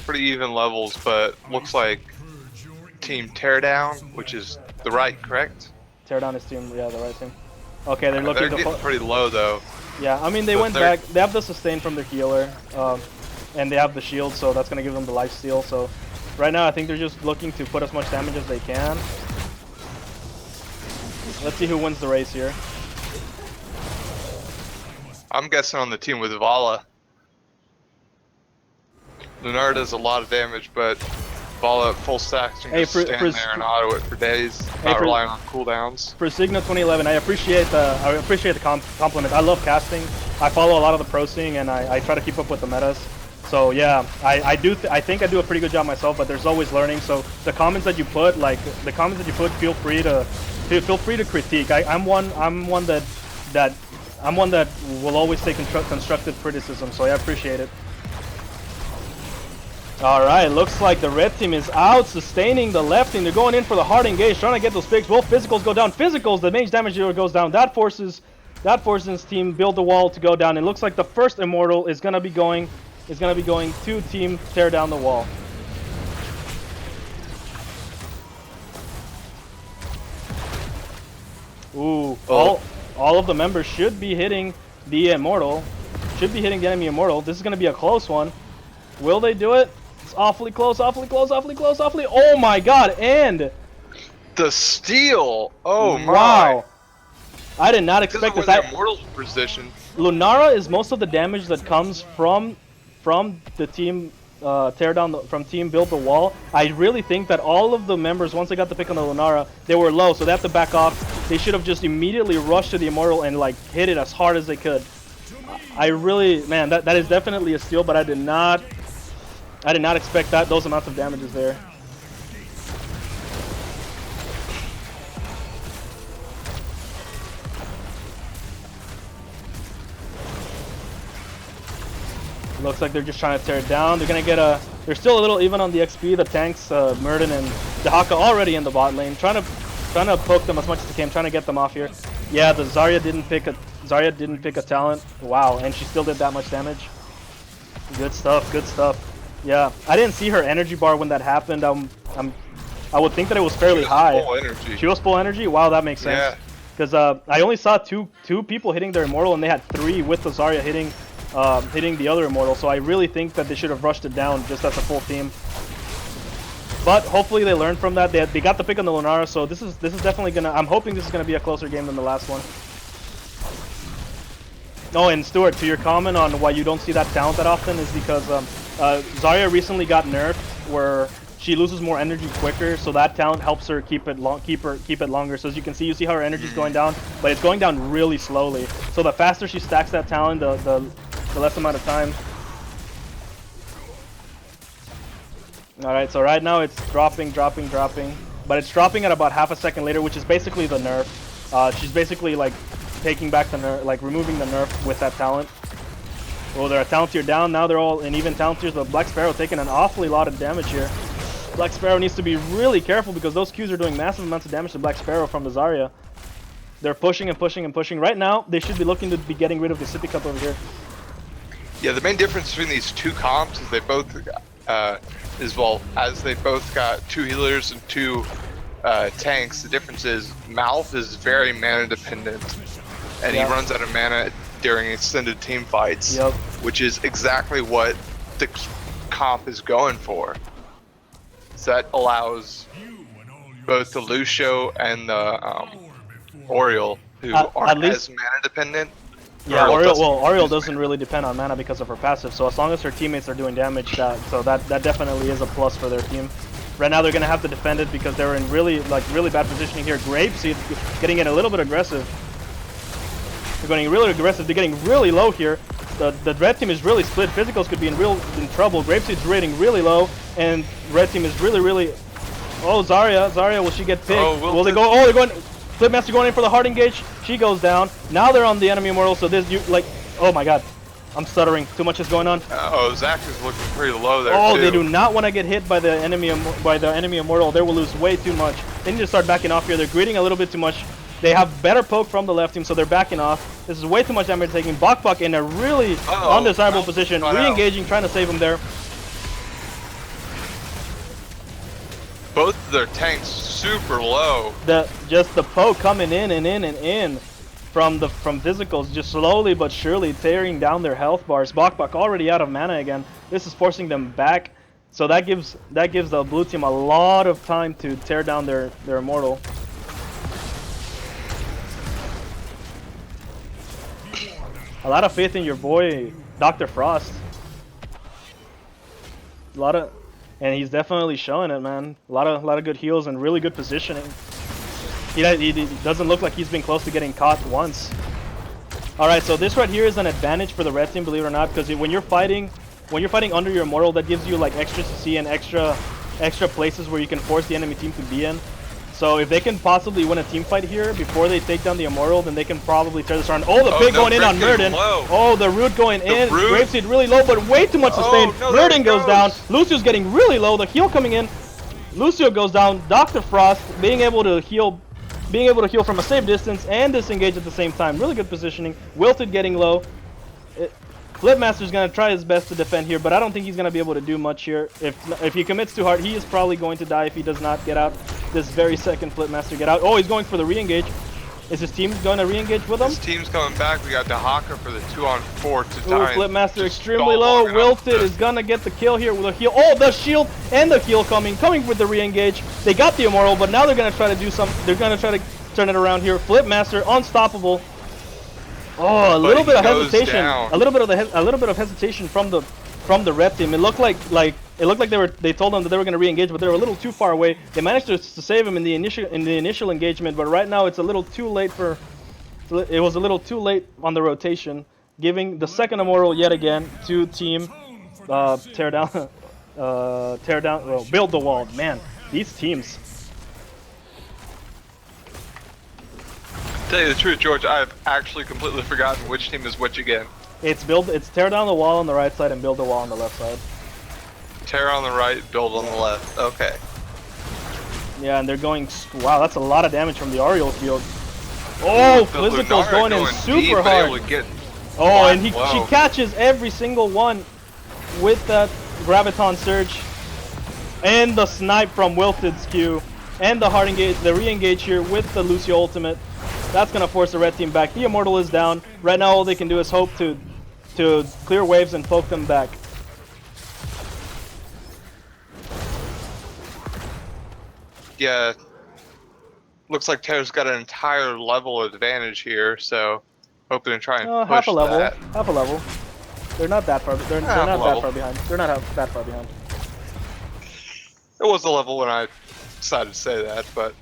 Pretty even levels, but looks like Team Teardown, which is the right, correct? Tear Down is team, yeah, the right team. Okay, they're looking They're to getting pretty low though. Yeah, I mean they went back. They have the sustain from their healer, and they have the shield, so that's gonna give them the life steal. So right now, I think they're just looking to put as much damage as they can. Let's see who wins the race here. I'm guessing on the team with Vala. Lunara does a lot of damage, but Vala at full stacks can just stand there and auto it for days, not relying on cooldowns. For Signa 2011, I appreciate the compliment. I love casting. I follow a lot of the pro scene, and I try to keep up with the metas. So yeah, I think I do a pretty good job myself, but there's always learning. So the comments that you put, feel free to critique. I'm one that will always take constructive criticism. So I appreciate it. Alright, looks like the red team is out, sustaining the left team. They're going in for the hard engage, trying to get those picks. Both physicals go down. Physicals, the mage damage dealer goes down. That forces team Build the Wall to go down. It looks like the first Immortal is gonna be going to Team Tear Down the Wall. Ooh, all of the members should be hitting the Immortal. Should be hitting the enemy Immortal. This is gonna be a close one. Will they do it? It's awfully close, awfully close, awfully close, awfully. Oh my god, and the steal! Oh my! Wow. I did not expect this. Immortal's position. Lunara is most of the damage that comes from the team from Team Build the Wall. I really think that all of the members, once they got the pick on the Lunara, they were low, so they have to back off. They should have just immediately rushed to the Immortal and like hit it as hard as they could. I really, man, that is definitely a steal, but I did not expect those amounts of damages there. Looks like they're just trying to tear it down. They're gonna get they're still a little even on the XP. The tanks, Murden and Dehaka already in the bot lane, trying to poke them as much as they can, trying to get them off here. Yeah, the Zarya didn't pick a talent. Wow, and she still did that much damage. Good stuff, good stuff. Yeah, I didn't see her energy bar when that happened. I would think that it was fairly high. Full energy. She was full energy. Wow, that makes sense. Yeah. Because I only saw two people hitting their Immortal, and they had 3 with the Zarya hitting the other Immortal. So I really think that they should have rushed it down just as a full team. But hopefully they learned from that. They got the pick on the Lunara, so this is definitely gonna. I'm hoping this is gonna be a closer game than the last one. Oh, and Stuart, to your comment on why you don't see that talent that often is because Zarya recently got nerfed, where she loses more energy quicker, so that talent helps her keep it longer. So as you can see, how her energy is going down, but it's going down really slowly. So the faster she stacks that talent, the less amount of time. Alright, so right now it's dropping, but it's dropping at about half a second later, which is basically the nerf. She's basically like taking back the nerf, like removing the nerf with that talent. Oh, they're a talent tier down, now they're all in even talent tiers, but Black Sparrow taking an awfully lot of damage here. Black Sparrow needs to be really careful because those Qs are doing massive amounts of damage to Black Sparrow from the Zarya. They're pushing and pushing and pushing. Right now, they should be looking to be getting rid of the Sippy Cup over here. Yeah, the main difference between these two comps is they both as they both got 2 healers and 2 tanks. The difference is Malf is very mana dependent, and he runs out of mana during extended team fights, which is exactly what the comp is going for. So that allows both the Lucio and the Oriole, who aren't as mana dependent. Yeah, Oriole doesn't really depend on mana because of her passive, so as long as her teammates are doing damage, that definitely is a plus for their team. Right now they're going to have to defend it because they're in really bad positioning here. Grapeseed getting in a little bit aggressive. They're getting really aggressive, they're getting really low here. The red team is really split. Physicals could be in trouble. Grapeseed's rating really low, and red team is really. Oh, Zarya, will she get picked? Oh, will they go? Oh, they're going. Flipmaster going in for the hard engage. She goes down. Now they're on the enemy Immortal. So oh my god. I'm stuttering. Too much is going on. Oh, Zach is looking pretty low there. Oh, too. they do not want to get hit by the enemy immortal. They will lose way too much. They need to start backing off here. They're greeting a little bit too much. They have better poke from the left team, so they're backing off. This is way too much damage taking. Bok in a really undesirable position, re-engaging, trying to save him there. Both of their tanks super low. Just the poke coming in and in and in from physicals, just slowly but surely tearing down their health bars. Bok already out of mana again. This is forcing them back, so that gives the blue team a lot of time to tear down their immortal. A lot of faith in your boy Dr. Frost. And he's definitely showing it, man. A lot of good heals and really good positioning. He doesn't look like he's been close to getting caught once. Alright, so this right here is an advantage for the red team, believe it or not, because when you're fighting under your immortal, that gives you like extra CC and extra places where you can force the enemy team to be in. So if they can possibly win a team fight here before they take down the immortal, then they can probably tear this around. Oh, the pig going in on Murden. Oh, the root going in. Graveseed really low, but way too much sustain. Murden goes down. Lucio's getting really low. The heal coming in. Lucio goes down. Dr. Frost being able to heal from a safe distance and disengage at the same time. Really good positioning. Wilted getting low. Flipmaster's gonna try his best to defend here, but I don't think he's gonna be able to do much here. If he commits too hard, he is probably going to die if he does not get out this very second. Flipmaster get out. Oh, he's going for the re-engage. Is his team going to re-engage with him? His team's coming back. We got Dahaka for the 2-on-4 to die. Flipmaster extremely low. Wilted is gonna get the kill here with a heal. Oh, the shield and the heal coming with the re-engage. They got the immortal, but now they're gonna try to do some. They're gonna try to turn it around here. Flipmaster unstoppable. Oh, a little bit of hesitation. A little bit of hesitation from the red team. It looked like they told them that they were going to re-engage, but they were a little too far away. They managed to save him in the initial engagement, but right now it's a little too late it was a little too late on the rotation, giving the second immortal yet again to team tear down build the wall. Man, these teams. To tell you the truth, George, I've actually completely forgotten which team is which again. It's tear down the wall on the right side and build the wall on the left side. Tear on the right, build on the left. Okay. Yeah, and they're going. Wow, that's a lot of damage from the Oriole field. Oh, Physical's going in super hard. Oh, and she catches every single one with that Graviton Surge and the snipe from Wilted's Q and the hard engage, the re-engage here with the Lucio ultimate. That's gonna force the red team back. The immortal is down. Right now, all they can do is hope to clear waves and poke them back. Yeah, looks like Terra's got an entire level advantage here, so hoping to try and push half a level. that. Half a level. They're not that far. They're not that far behind. They're not that far behind. It was a level when I decided to say that, but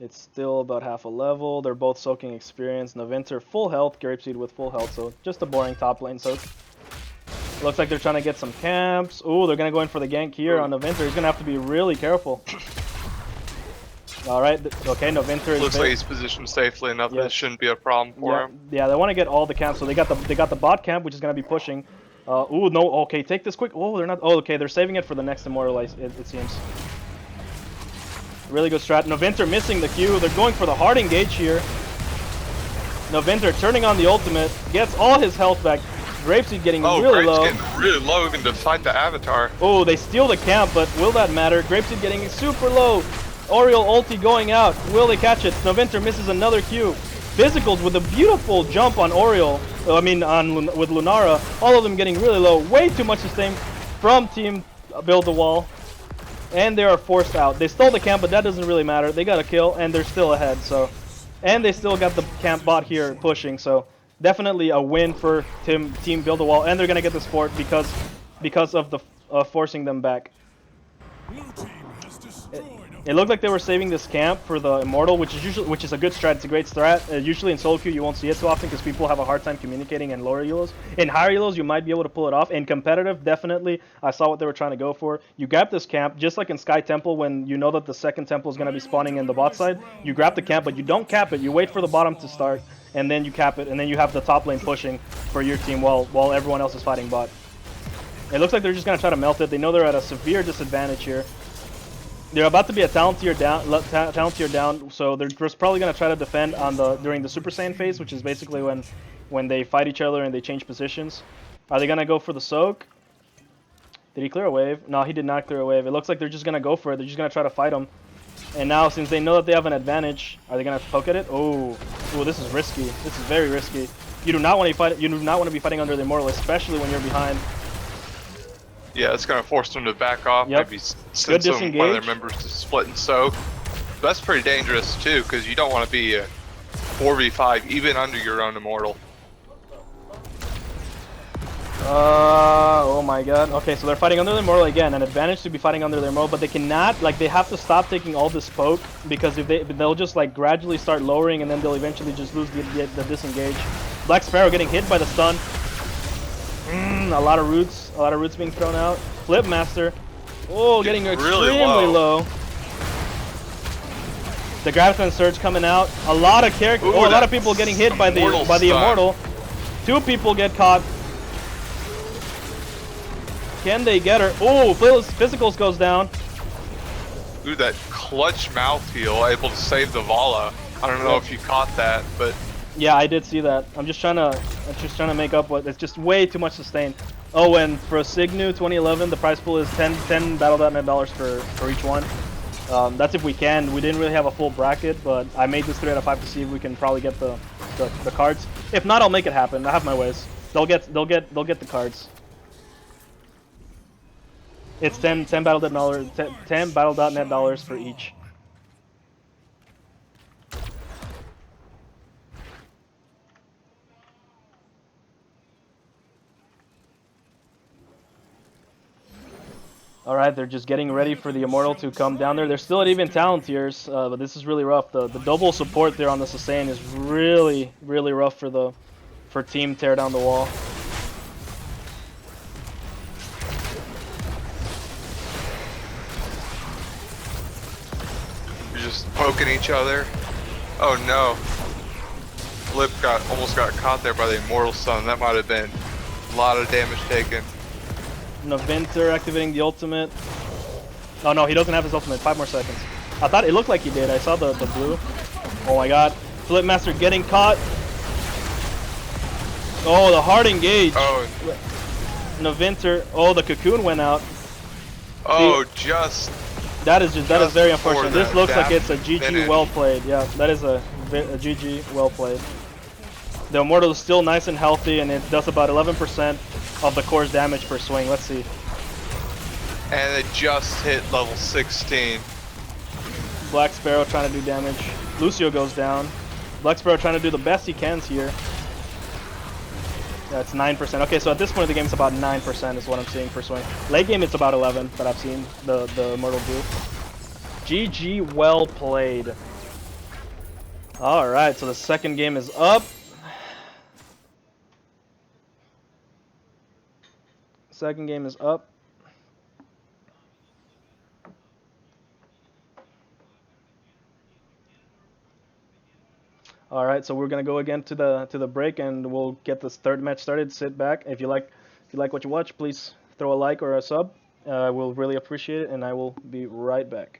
it's still about half a level. They're both soaking experience. Novinter full health, Grapeseed with full health, so just a boring top lane soak. Looks like they're trying to get some camps. Ooh, they're gonna go in for the gank here on Novinter. He's gonna have to be really careful. Alright, okay, Novinter is looks like he's positioned safely enough that it shouldn't be a problem for him. Yeah, they want to get all the camps, so they got the bot camp, which is gonna be pushing. Ooh, no, okay, take this quick. Oh, they're not. Oh, okay, they're saving it for the next immortal, it seems. Really good strat. Novinter missing the Q. They're going for the hard engage here. Novinter turning on the ultimate, gets all his health back. Grapeseed getting really low. Getting really low even to fight the Avatar. Oh, they steal the camp, but will that matter? Grapeseed getting super low. Oriole ulti going out. Will they catch it? Novinter misses another Q. Physicals with a beautiful jump on Oriole. With Lunara. All of them getting really low. Way too much sustain from team Build the Wall. And they are forced out. They stole the camp, but that doesn't really matter. They got a kill, and they're still ahead. So, and they still got the camp bot here pushing. So, definitely a win for team Build the Wall, and they're gonna get this fort because of the forcing them back. It looked like they were saving this camp for the immortal, which is a good strat. It's a great strat. Usually in solo queue you won't see it so often because people have a hard time communicating in lower elos. In higher elos you might be able to pull it off. In competitive, definitely I saw what they were trying to go for. You grab this camp just like in Sky Temple when you know that the second temple is going to be spawning in the bot side. You grab the camp, but you don't cap it. You wait for the bottom to start, and then you cap it, and then you have the top lane pushing for your team while everyone else is fighting bot. It looks like they're just gonna try to melt it. They know they're at a severe disadvantage here. They're about to be a talent tier down, so they're just probably gonna try to defend on during the Super Saiyan phase, which is basically when they fight each other and they change positions. Are they gonna go for the soak? Did he clear a wave? No, he did not clear a wave. It looks like they're just gonna go for it. They're just gonna try to fight him. And now, since they know that they have an advantage, are they gonna poke at it? Oh, this is risky. This is very risky. You do not want to fight. You do not want to be fighting under the Immortal, especially when you're behind. Yeah, it's gonna force them to back off. Yep. Maybe send one of their members to split and soak. That's pretty dangerous too, because you don't want to be a 4v5 even under your own Immortal. Oh my god. Okay, so they're fighting under the Immortal again. An advantage to be fighting under the Immortal, but they cannot, like, they have to stop taking all this poke, because if they'll just like gradually start lowering, and then they'll eventually just lose the disengage. Black Sparrow getting hit by the stun. A lot of roots being thrown out. Flip Master. Oh, getting extremely low. The Graviton Surge coming out. A lot of characters. Oh, a lot of people getting hit by the Immortal. 2 people get caught. Can they get her? Oh, Physicals goes down. Ooh, that clutch mouthfeel able to save the Vala. I don't know if you caught that, but yeah, I did see that. I'm just trying to make up what. It's just way too much sustain. Oh, and for a Signu 2011, the prize pool is 10 Battle.net dollars for each one. That's if we can. We didn't really have a full bracket, but I made this 3 out of 5 to see if we can probably get the cards. If not, I'll make it happen. I have my ways. They'll get the cards. It's 10 Battle.net dollars for each. Alright, they're just getting ready for the Immortal to come down there. They're still at even talent tiers, but this is really rough. The double support there on the sustain is really rough for team tear down the wall. you're just poking each other. Oh no. Flip almost got caught there by the Immortal Stun. That might have been a lot of damage taken. Navinter activating the ultimate. Oh no, he doesn't have his ultimate. 5 more seconds. I thought it looked like he did. I saw the blue. Oh my god. Flip Master getting caught. Oh, the hard engage. Oh. Navinter. Oh, the cocoon went out. Oh, that is very unfortunate. This looks like it's a GG well played. Yeah, that is a GG well played. The Immortal is still nice and healthy, and it does about 11% of the core's damage per swing. Let's see. And it just hit level 16. Black Sparrow trying to do damage. Lucio goes down. Black Sparrow trying to do the best he can here. That's 9%. Okay, so at this point of the game, it's about 9% is what I'm seeing per swing. Late game, it's about 11 that I've seen the Immortal do. GG, well played. All right, so the second game is up. Second game is up. All right, so we're gonna go again to the break, and we'll get this third match started. Sit back. If you like what you watch, please throw a like or a sub. We'll really appreciate it, and I will be right back.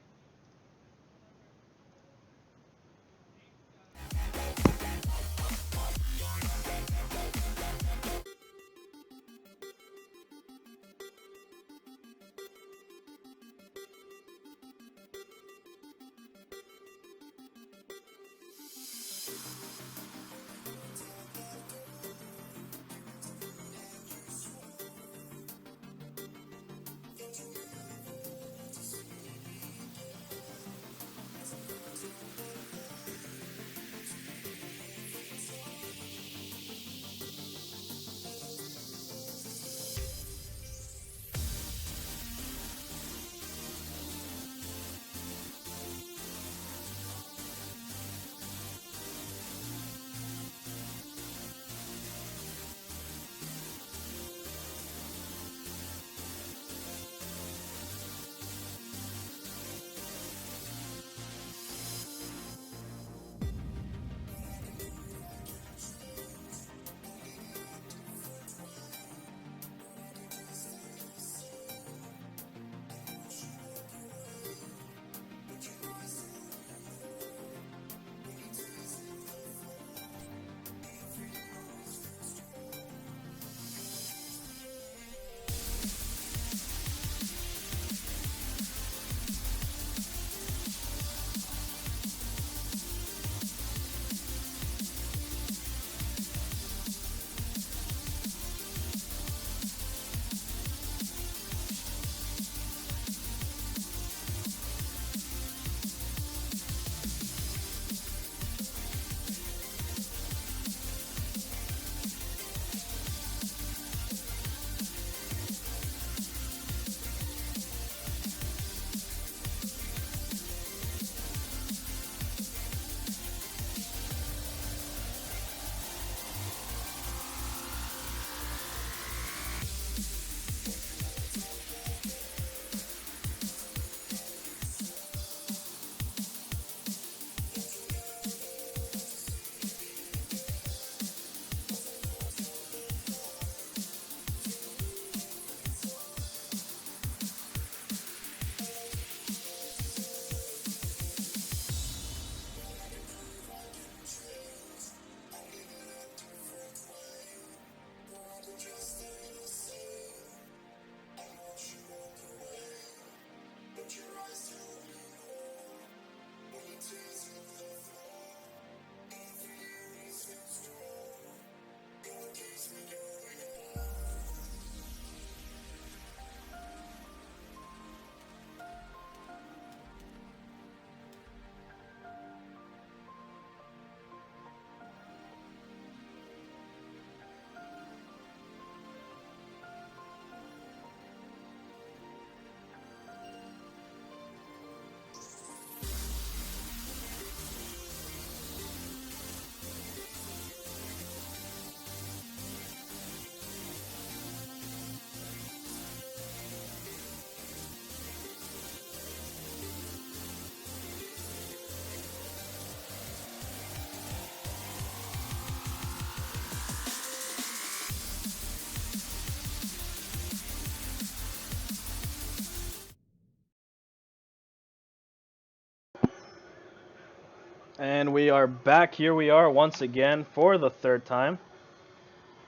And we are back. Here we are once again for the third time.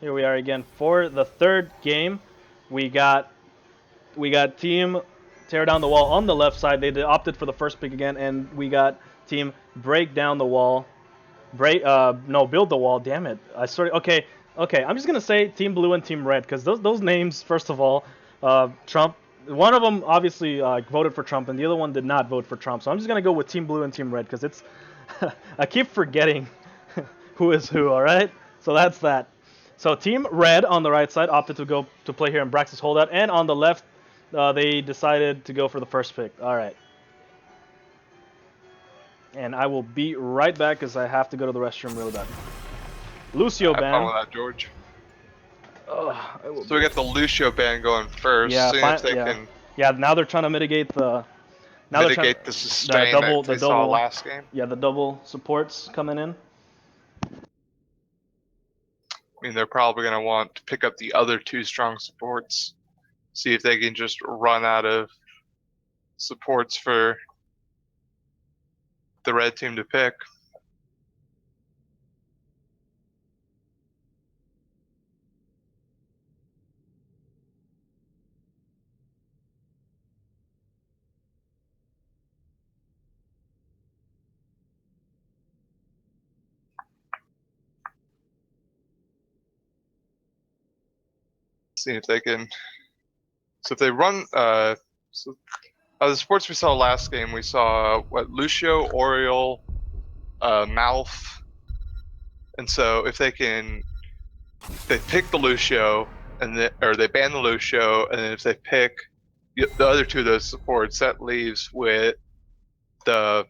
Here we are again for the third game. We got team tear down the wall on the left side. They opted for the first pick again, and we got team break down the wall. Build the wall. Damn it. Okay. I'm just gonna say team blue and team red because those names. First of all, Trump. One of them obviously voted for Trump, and the other one did not vote for Trump. So I'm just gonna go with team blue and team red because it's. I keep forgetting who is who. All right. So that's that. So team red on the right side opted to go to play here in Brax's holdout, and on the left, they decided to go for the first pick. All right. And I will be right back because I have to go to the restroom really bad. Lucio ban. Have fun with that, George. So we got the Lucio ban going first. Yeah, Seeing if they can yeah. Now they're trying to mitigate the. The sustain that they saw last game. Yeah, the double supports coming in. I mean, they're probably going to want to pick up the other two strong supports. See if they can just run out of supports for the red team to pick. See if they can. So if they run, the sports we saw last game, we saw Lucio, Oriole, Mouth, and so if they can, they pick the Lucio or they ban the Lucio, and then if they pick the other two of those supports, that leaves with the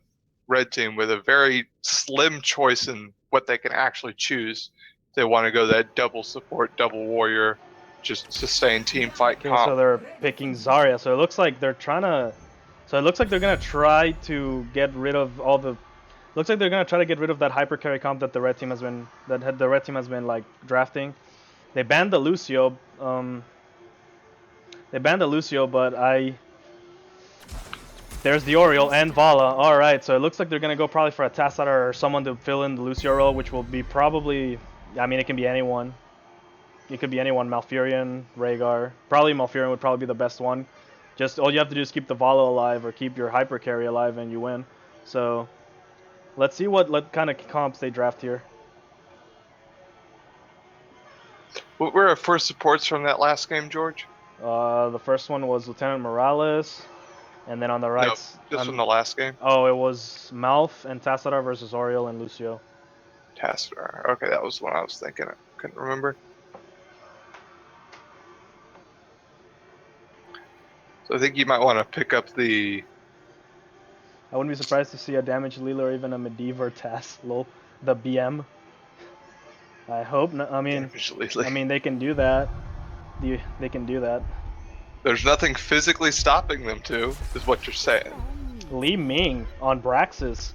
red team with a very slim choice in what they can actually choose. If they want to go that double support, double warrior. Just sustain team fight comp. So they're picking Zarya. So it looks like they're trying to. So it looks like they're gonna try to get rid of all the. Looks like they're gonna try to get rid of that hyper carry comp that the red team has been like drafting. They banned the Lucio. They banned the Lucio, but there's the Oriole and Vala. All right. So it looks like they're gonna go probably for a Tassadar or someone to fill in the Lucio role, which will be probably. I mean, it can be anyone. It could be anyone, Malfurion, Rhaegar. Probably Malfurion would probably be the best one. Just all you have to do is keep the Vala alive or keep your hyper carry alive and you win. So let's see what kind of comps they draft here. What were our first supports from that last game, George? The first one was Lieutenant Morales, and then on the right. No, just from the last game. Oh, it was Mouth and Tassadar versus Oriole and Lucio. Tassadar. Okay, that was what I was thinking. I couldn't remember. So I think you might want to pick up the. I wouldn't be surprised to see a damage Leela or even a Medivh or Tass. Lol, the BM. I hope not. I mean, they can do that. They can do that. There's nothing physically stopping them to, is what you're saying. Li Ming on Braxis.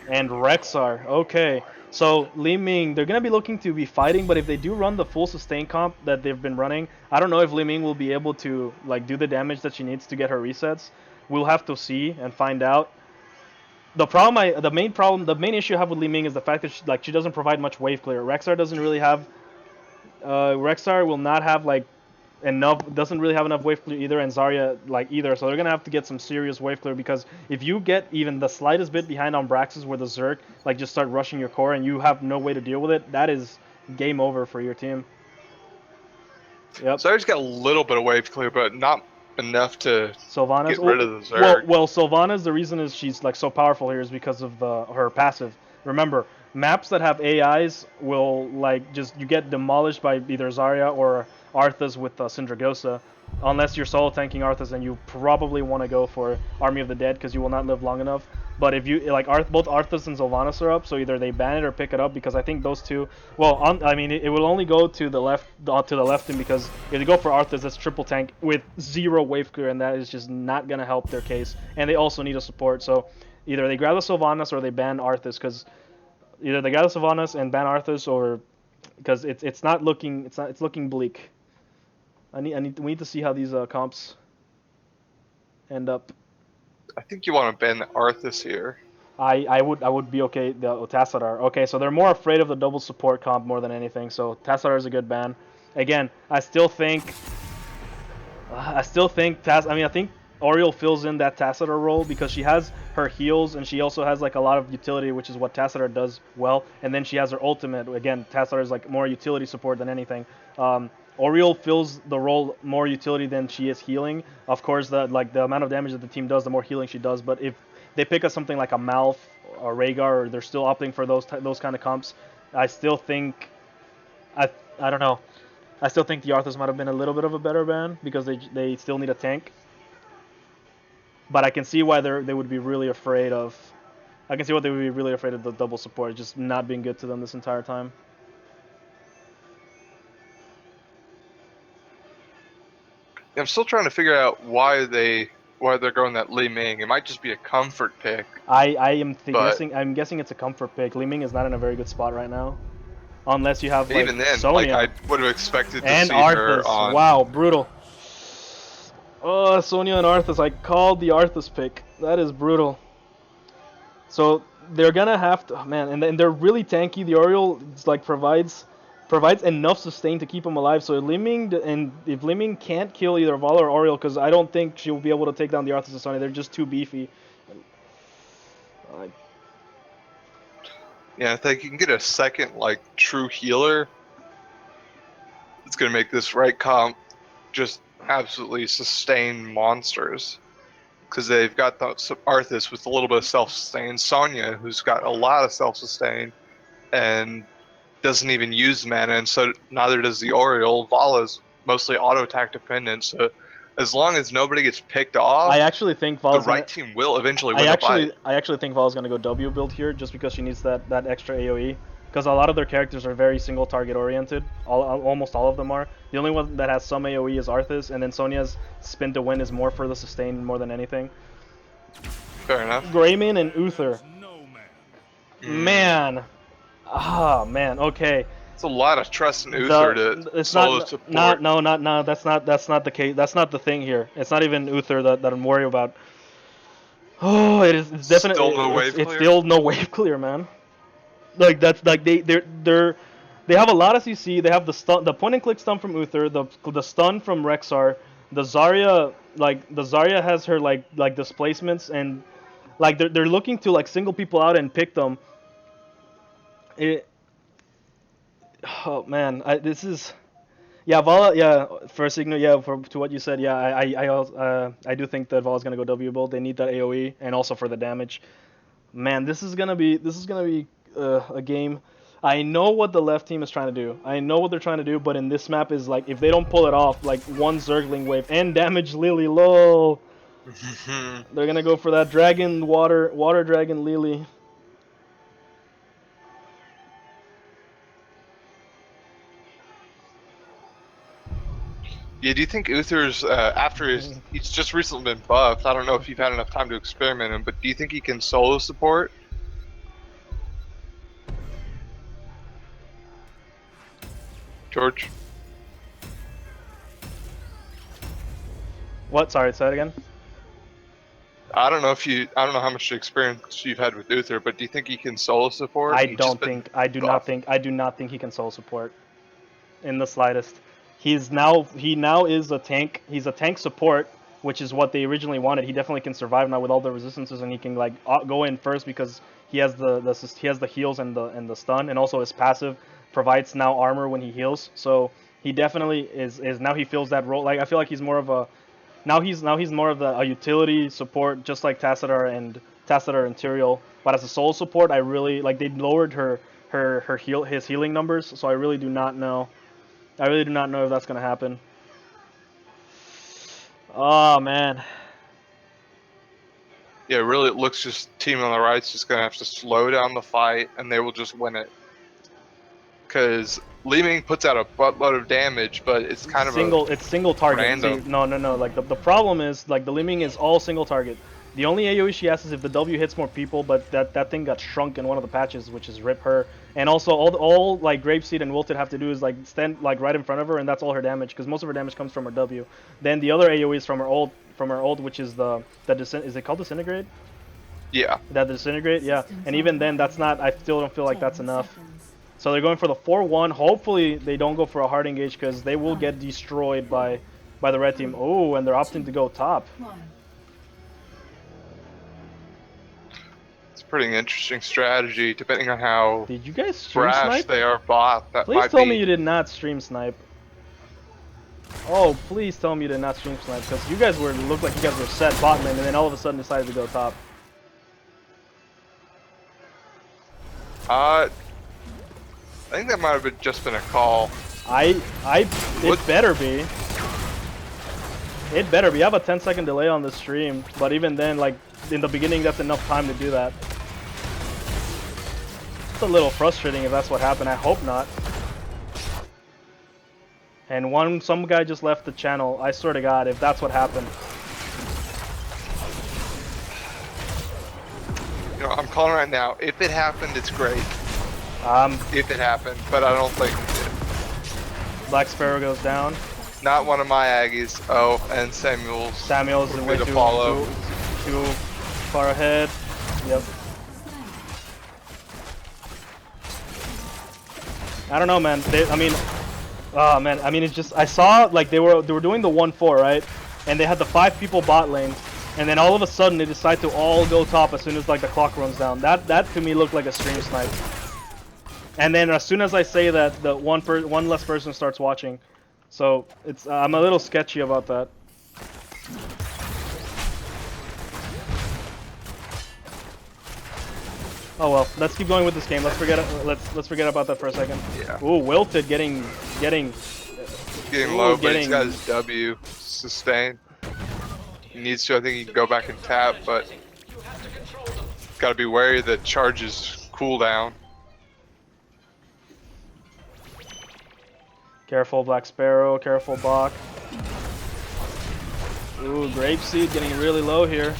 And Rexxar. Okay. So Li Ming, they're going to be looking to be fighting, but if they do run the full sustain comp that they've been running, I don't know if Li Ming will be able to do the damage that she needs to get her resets. We'll have to see and find out. The main issue I have with Li Ming is the fact that she doesn't provide much wave clear. Rexxar doesn't really have. Rexxar will not have doesn't really have enough wave clear either, and Zarya either. So they're gonna have to get some serious wave clear because if you get even the slightest bit behind on Braxis where the Zerg just start rushing your core and you have no way to deal with it, that is game over for your team. Yep. Zarya's got a little bit of wave clear, but not enough to Sylvanas, get rid of the Zerg. Well, Sylvanas, the reason is she's so powerful here is because of her passive. Remember, maps that have AIs will you get demolished by either Zarya or Arthas with Syndragosa. Unless you're solo tanking Arthas, and you probably want to go for Army of the Dead because you will not live long enough. But if you both Arthas and Sylvanas are up, so either they ban it or pick it up because I think those two. Well, it will only go to the left team because if they go for Arthas, it's triple tank with 0 wave clear, and that is just not gonna help their case. And they also need a support, so either they grab the Sylvanas or they ban Arthas because either they grab the Sylvanas and ban Arthas or because it's looking bleak. We need to see how these comps end up. I think you want to ban Arthas here. I would be okay. The Tassadar. Okay, so they're more afraid of the double support comp more than anything. So Tassadar is a good ban. Again, I still think I think Oriole fills in that Tassadar role because she has her heals and she also has like a lot of utility, which is what Tassadar does well. And then she has her ultimate. Again, Tassadar is like more utility support than anything. Oriole fills the role more utility than she is healing. Of course, the amount of damage that the team does, the more healing she does. But if they pick up something like a Malf or Rhaegar, or they're still opting for those kind of comps, I still think I don't know. I still think the Arthas might have been a little bit of a better ban because they still need a tank. But I can see why they would be really afraid of. I can see why they would be really afraid of the double support just not being good to them this entire time. I'm still trying to figure out why they're going that Li Ming. It might just be a comfort pick. I'm guessing it's a comfort pick. Li Ming is not in a very good spot right now, unless you have like even then, Sonya. like I would have expected to and see Arthas. her on. Wow, brutal. Oh, Sonya and Arthas. I called the Arthas pick. That is brutal. So they're gonna have to, man, and they're really tanky. The Oriole like provides enough sustain to keep him alive. So if Li Ming can't kill either Vala or Oriole, because I don't think she'll be able to take down the Arthas and Sonya. They're just too beefy. Yeah, if they can get a second like true healer, it's gonna make this right comp just absolutely sustain monsters. Because they've got the Arthas with a little bit of self-sustain, Sonya who's got a lot of self-sustain, and doesn't even use mana, and so neither does the Oriole. Vala's mostly auto attack dependent, so as long as nobody gets picked off, I actually think Vala's the right team will eventually win the fight. I actually think Vala's gonna go W build here just because she needs that extra AoE. Because a lot of their characters are very single target oriented. Almost all of them are. The only one that has some AoE is Arthas, and then Sonya's spin to win is more for the sustain more than anything. Fair enough. Greymane and Uther. Man. Ah, man. Okay. It's a lot of trust in Uther to solo support. No. That's not the case. That's not the thing here. It's not even Uther that I'm worried about. Oh, it's definitely still no wave clear? It's still no wave clear, man. Like that's like they have a lot of CC. They have the point and click stun from Uther, the stun from Rexxar, the Zarya has her like displacements, and like they're looking to like single people out and pick them. Oh man, this is, yeah, Vala, yeah, for Signal, yeah, to what you said, yeah, I do think that Vala's gonna go W build. They need that AoE and also for the damage. Man, this is gonna be a game. I know what the left team is trying to do. I know what they're trying to do, but in this map is like if they don't pull it off, like one Zergling wave and damage Lily, lol. They're gonna go for that dragon water dragon Lily. Yeah, do you think Uther's, after he's just recently been buffed, I don't know if you've had enough time to experiment him, but do you think he can solo support? George? What? Sorry, say it again. I don't know how much experience you've had with Uther, but do you think he can solo support? I do not think he can solo support in the slightest. He now is a tank. He's a tank support, which is what they originally wanted. He definitely can survive now with all the resistances, and he can like go in first because he has the heals and the stun, and also his passive provides now armor when he heals. So he definitely is now he fills that role. Like I feel like he's more of a a utility support, just like Tassadar and Tyrael. But as a solo support, I really like they lowered his healing numbers, so I really do not know. I really do not know if that's going to happen. Oh, man. Yeah, really, it looks just team on the right's just going to have to slow down the fight, and they will just win it. Because Li Ming puts out a buttload of damage, but it's kind of it's single target. Random. See, no. Like the problem is like the Li Ming is all single target. The only AoE she has is if the W hits more people, but that thing got shrunk in one of the patches, which is rip her. And also all like Grapeseed and Wilted have to do is like stand like right in front of her, and that's all her damage because most of her damage comes from her W. Then the other AoE is from her ult, which is is it called Disintegrate? Yeah. That disintegrate, yeah. And even then, that's not. I still don't feel like that's enough. So they're going for the 4-1. Hopefully they don't go for a hard engage because they will get destroyed by the red team. Oh, and they're opting to go top. It's a pretty interesting strategy depending on how Did you guys stream brash snipe? they are bot. That Please might tell be. me you did not stream snipe. Oh, please tell me you did not stream snipe because you guys looked like you guys were set bot lane and then all of a sudden decided to go top. I think that might have just been a call. It better be. It better be. I have a 10-second delay on the stream, but even then, like in the beginning, that's enough time to do that. It's a little frustrating if that's what happened. I hope not. And some guy just left the channel. I swear to God, if that's what happened. You know, I'm calling right now. If it happened, it's great. If it happened, but I don't think it did. Black Sparrow goes down. Not one of my Aggies. Oh, and Samuel's would way be the too follow. too far ahead. Yep. I don't know, man. Oh man. I mean, it's just I saw like they were doing the 1-4, right? And they had the 5 people bot lane, and then all of a sudden they decide to all go top as soon as like the clock runs down. That to me looked like a stream snipe. And then as soon as I say that, the one less person starts watching. So it's I'm a little sketchy about that. Oh well, let's keep going with this game. Let's forget about that for a second. Yeah. Ooh, Wilted getting low, but he's got his W sustained. He needs to. I think he can go back and tap, but got to be wary that charges cooldown. Careful, Black Sparrow. Careful, Bach. Ooh, Grapeseed getting really low here.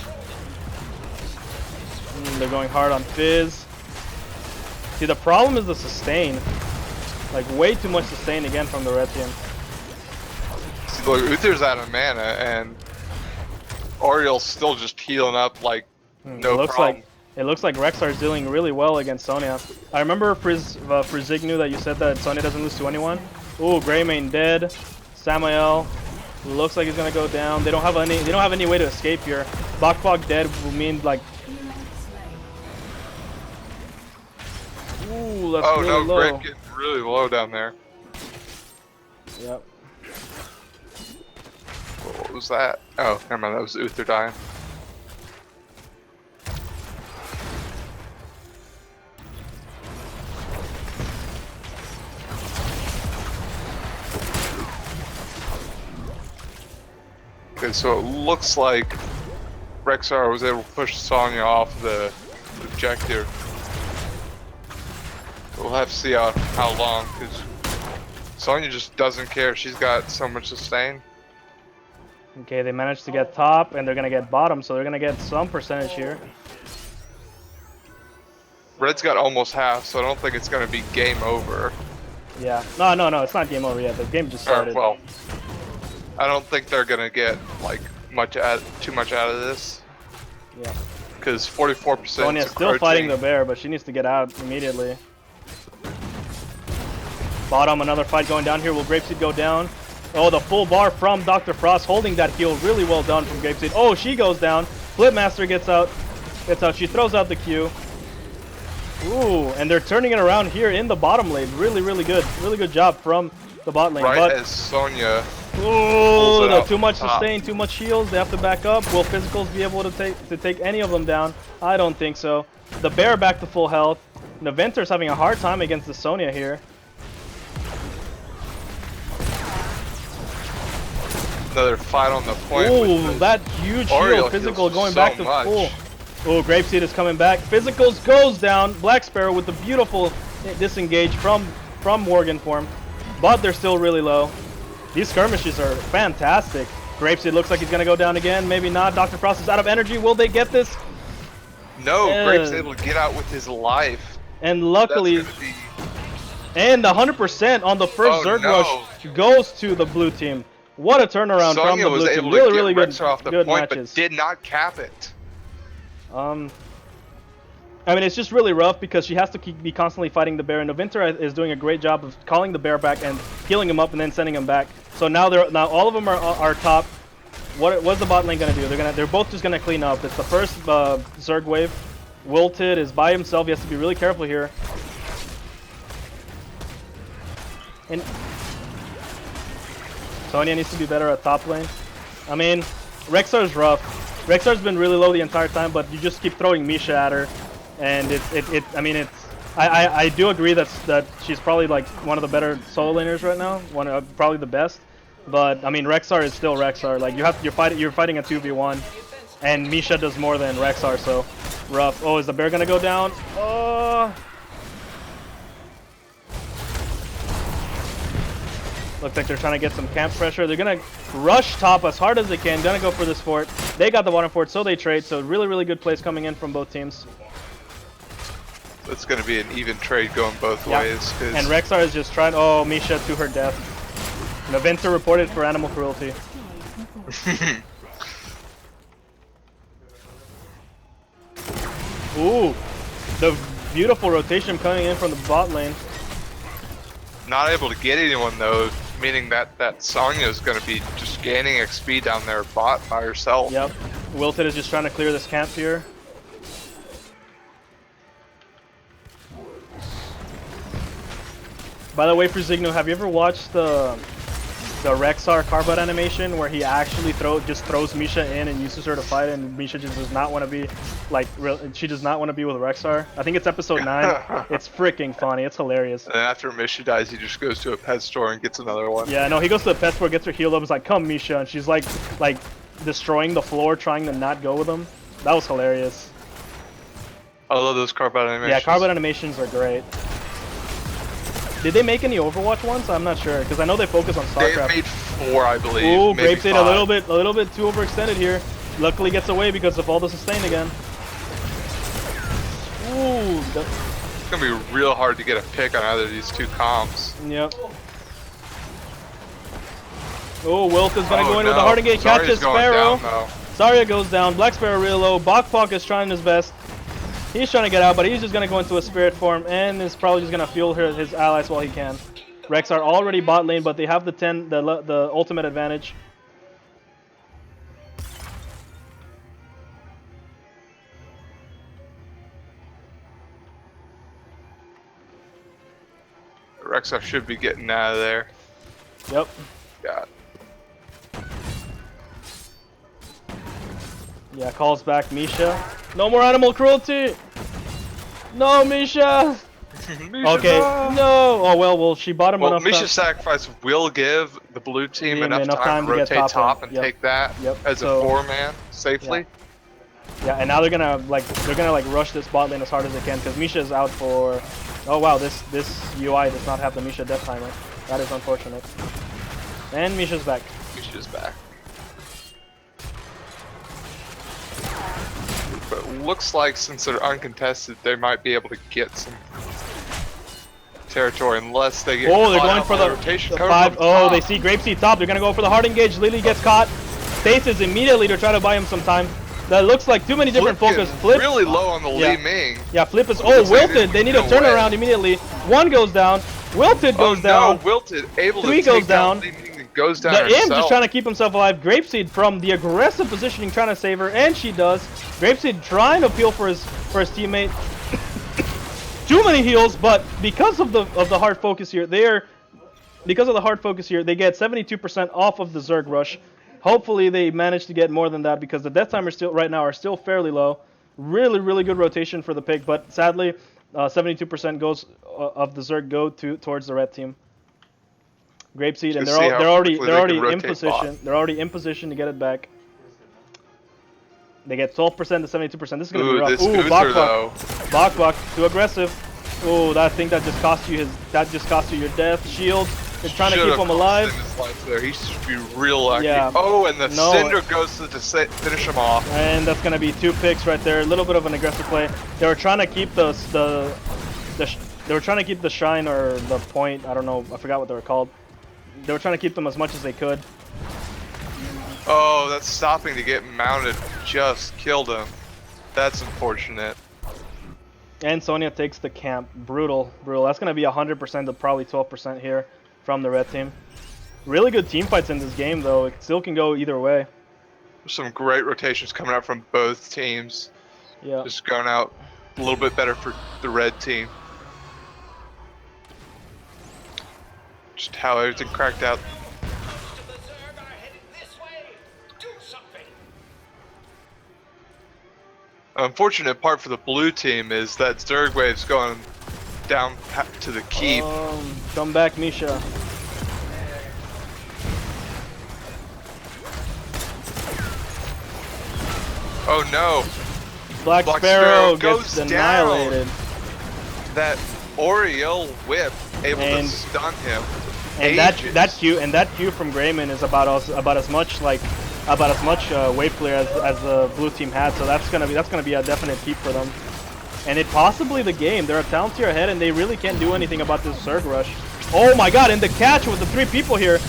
They're going hard on Fizz. See, the problem is the sustain. Like, way too much sustain again from the red team. See, look, Uther's out of mana, and Oriel's still just healing up like no problem. It looks like Rexar's dealing really well against Sonya. I remember Frizignu that you said that Sonya doesn't lose to anyone. Ooh, Greymane dead. Samael looks like he's gonna go down. They don't have any way to escape here. Bok dead will mean like. Ooh, that's really low. Oh no, Grape getting really low down there. Yep. What was that? Oh, never mind. That was Uther dying. Okay, so it looks like Rexar was able to push Sonya off the objective. We'll have to see how long, because Sonya just doesn't care. She's got so much sustain. Okay, they managed to get top, and they're gonna get bottom, so they're gonna get some percentage here. Red's got almost half, so I don't think it's gonna be game over. Yeah. No, it's not game over yet. The game just started. Well, I don't think they're gonna get like too much out of this. Yeah. Because 44%. Sonya's still fighting the bear, but she needs to get out immediately. Bottom, another fight going down here. Will Grapeseed go down? Oh, the full bar from Dr. Frost holding that heal. Really well done from Grapeseed. Oh, she goes down. Flipmaster gets out. She throws out the Q. Ooh, and they're turning it around here in the bottom lane. Really, really good. Really good job from the bot lane. Right as Sonya. Ooh, too much sustain, too much heals. They have to back up. Will Physicals be able to take any of them down? I don't think so. The bear back to full health. Naventer's having a hard time against the Sonya here. Another fight on the point. Ooh, that huge heal. Physical going back to full. Oh, Grapeseed is coming back. Physicals goes down. Black Sparrow with the beautiful disengage from Morgan form. But they're still really low. These skirmishes are fantastic. Grapeseed looks like he's going to go down again. Maybe not. Dr. Frost is out of energy. Will they get this? No, Grape's able to get out with his life. And luckily, and 100% on the first Zerg rush goes to the blue team. What a turnaround from the blue team. Really good off the point, matches. but did not cap it. I mean, it's just really rough because she has to be constantly fighting the bear, and Novinter is doing a great job of calling the bear back and healing him up and then sending him back. So now all of them are top. What's the bot lane gonna do? They're both just gonna clean up. It's the first Zerg wave. Wilted is by himself. He has to be really careful here. And Sonya needs to be better at top lane. I mean, Rexar's rough. Rexar's been really low the entire time, but you just keep throwing Misha at her, and I do agree that she's probably like one of the better solo laners right now, probably the best. But I mean, Rexar is still Rexar. Like you're fighting a 2v1, and Misha does more than Rexar, so rough. Oh, is the bear gonna go down? Oh. Looks like they're trying to get some camp pressure. They're gonna rush top as hard as they can. Gonna go for this fort. They got the bottom fort, so they trade. So really, really good plays coming in from both teams. It's gonna be an even trade going both ways. And Rexar is just trying. Oh, Misha to her death. Novinter reported for animal cruelty. Ooh, the beautiful rotation coming in from the bot lane. Not able to get anyone though, meaning that Sonya is going to be just gaining XP down there bot by herself. Yep. Wilted is just trying to clear this camp here. By the way, for Zigno, have you ever watched the Rexar Carbot animation where he actually just throws Misha in and uses her to fight, and Misha just does not want to be she does not want to be with Rexar? I think it's episode 9. It's freaking funny. It's hilarious. And then after Misha dies, he just goes to a pet store and gets another one. Yeah, no, he goes to the pet store, gets her healed up, is like, "Come, Misha," and she's like destroying the floor, trying to not go with him. That was hilarious. I love those Carbot animations. Yeah, Carbot animations are great. Did they make any Overwatch ones? I'm not sure, because I know they focus on StarCraft. They made 4, I believe. Ooh, Grapeseed a little bit too overextended here. Luckily gets away because of all the sustain again. Ooh. It's gonna be real hard to get a pick on either of these two comps. Yep. Oh, Wilk is gonna go in with the Hardengate, catches Sparrow. Zarya goes down. Black Sparrow real low. Bokpok is trying his best. He's trying to get out, but he's just going to go into a spirit form and is probably just going to fuel his allies while he can. Rexar already bot lane, but they have the ultimate advantage. Rexar should be getting out of there. Yep. God. Yeah, calls back Misha. No more animal cruelty! No, Misha! Okay, no! Oh, well, she bought him enough Misha's sacrifice will give the blue team enough time to rotate top and take that as a 4-man safely. Yeah, and now they're gonna rush this bot lane as hard as they can because Misha is out for. Oh wow, this UI does not have the Misha death timer. That is unfortunate. And Misha's back. Misha's back. But it looks like since they're uncontested, they might be able to get some territory unless they get. Oh, they're going for the rotation. They see Grapeseed top. They're gonna go for the hard engage. Lily gets caught. Stasis immediately to try to buy him some time. That looks like too many different focus. Flip really low on the Li Ming. Yeah, Flip is. Oh, Wilted. They need a turnaround immediately. One goes down. Wilted goes down. No, Wilted able to take goes down. Goes down. The Imp just trying to keep himself alive. Grapeseed from the aggressive positioning trying to save her, and she does. Grapeseed trying to appeal for his teammate. Too many heals, but because of the hard focus here, they get 72% off of the Zerg rush. Hopefully they manage to get more than that because the death timers right now are still fairly low. Really, really good rotation for the pick, but sadly, 72% goes of the Zerg go towards the red team. Grapeseed, and they're already in position. They're already in position to get it back. They get 12% to 72%. This is gonna be rough. Bokpok, too aggressive. Ooh, I think that just cost you your death. Shield is trying to keep him alive. He should be real lucky. Yeah. Oh, and the Cinder goes to finish him off. And that's gonna be 2 picks right there. A little bit of an aggressive play. They were trying to keep the shine or the point. I don't know. I forgot what they were called. They were trying to keep them as much as they could. Oh, that stopping to get mounted just killed him. That's unfortunate. And Sonya takes the camp. Brutal, brutal. That's gonna be 100% to probably 12% here from the red team. Really good team fights in this game, though. It still can go either way. Some great rotations coming out from both teams. Yeah. Just going out a little bit better for the red team. Just how everything cracked out. Unfortunate part for the blue team is that Zerg wave's going down to the keep. Come back, Misha. Oh no! Black Sparrow gets goes annihilated. Down. That Oriel whip able to stun him. And that Q from Grayman is about as much wave clear as the blue team had. So that's gonna be a definite keep for them. And it possibly the game. They're a town tier ahead, and they really can't do anything about this Zerg rush. Oh my God! And the catch with the 3 people here.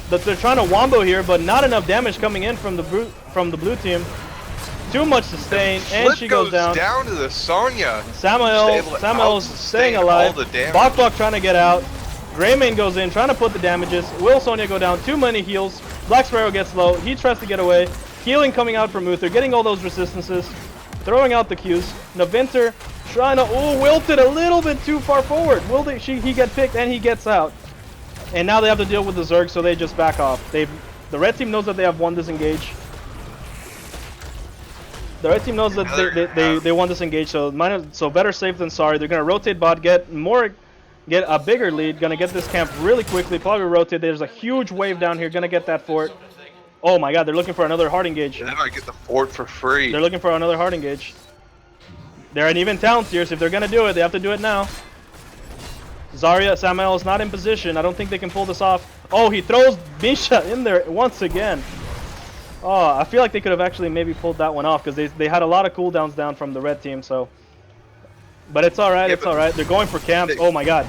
That they're trying to wombo here, but not enough damage coming in from the blue team. Too much sustain, and she goes down. Down to the Sonya. Samuel's staying alive. Bok trying to get out. Greymane goes in, trying to put the damages. Will Sonya go down? Too many heals. Black Sparrow gets low. He tries to get away. Healing coming out from Uther, getting all those resistances. Throwing out the Qs. Navinter trying to... Oh, wilted a little bit too far forward. He get picked and he gets out. And now they have to deal with the Zerg, so they just back off. The red team knows that they have one disengage. The red team knows that they won disengage, so better safe than sorry. They're gonna rotate bot, get a bigger lead. Gonna get this camp really quickly. Probably rotate. There's a huge wave down here. Gonna get that fort. Oh my God, they're looking for another hard engage. They might get the fort for free. They're looking for another hard engage. They're an even town tier, so if they're gonna do it, they have to do it now. Zarya, Samael is not in position. I don't think they can pull this off. Oh, he throws Misha in there once again. Oh, I feel like they could have actually maybe pulled that one off because they had a lot of cooldowns down from the red team. So, but it's all right. It's all right. They're going for camps. Oh my God,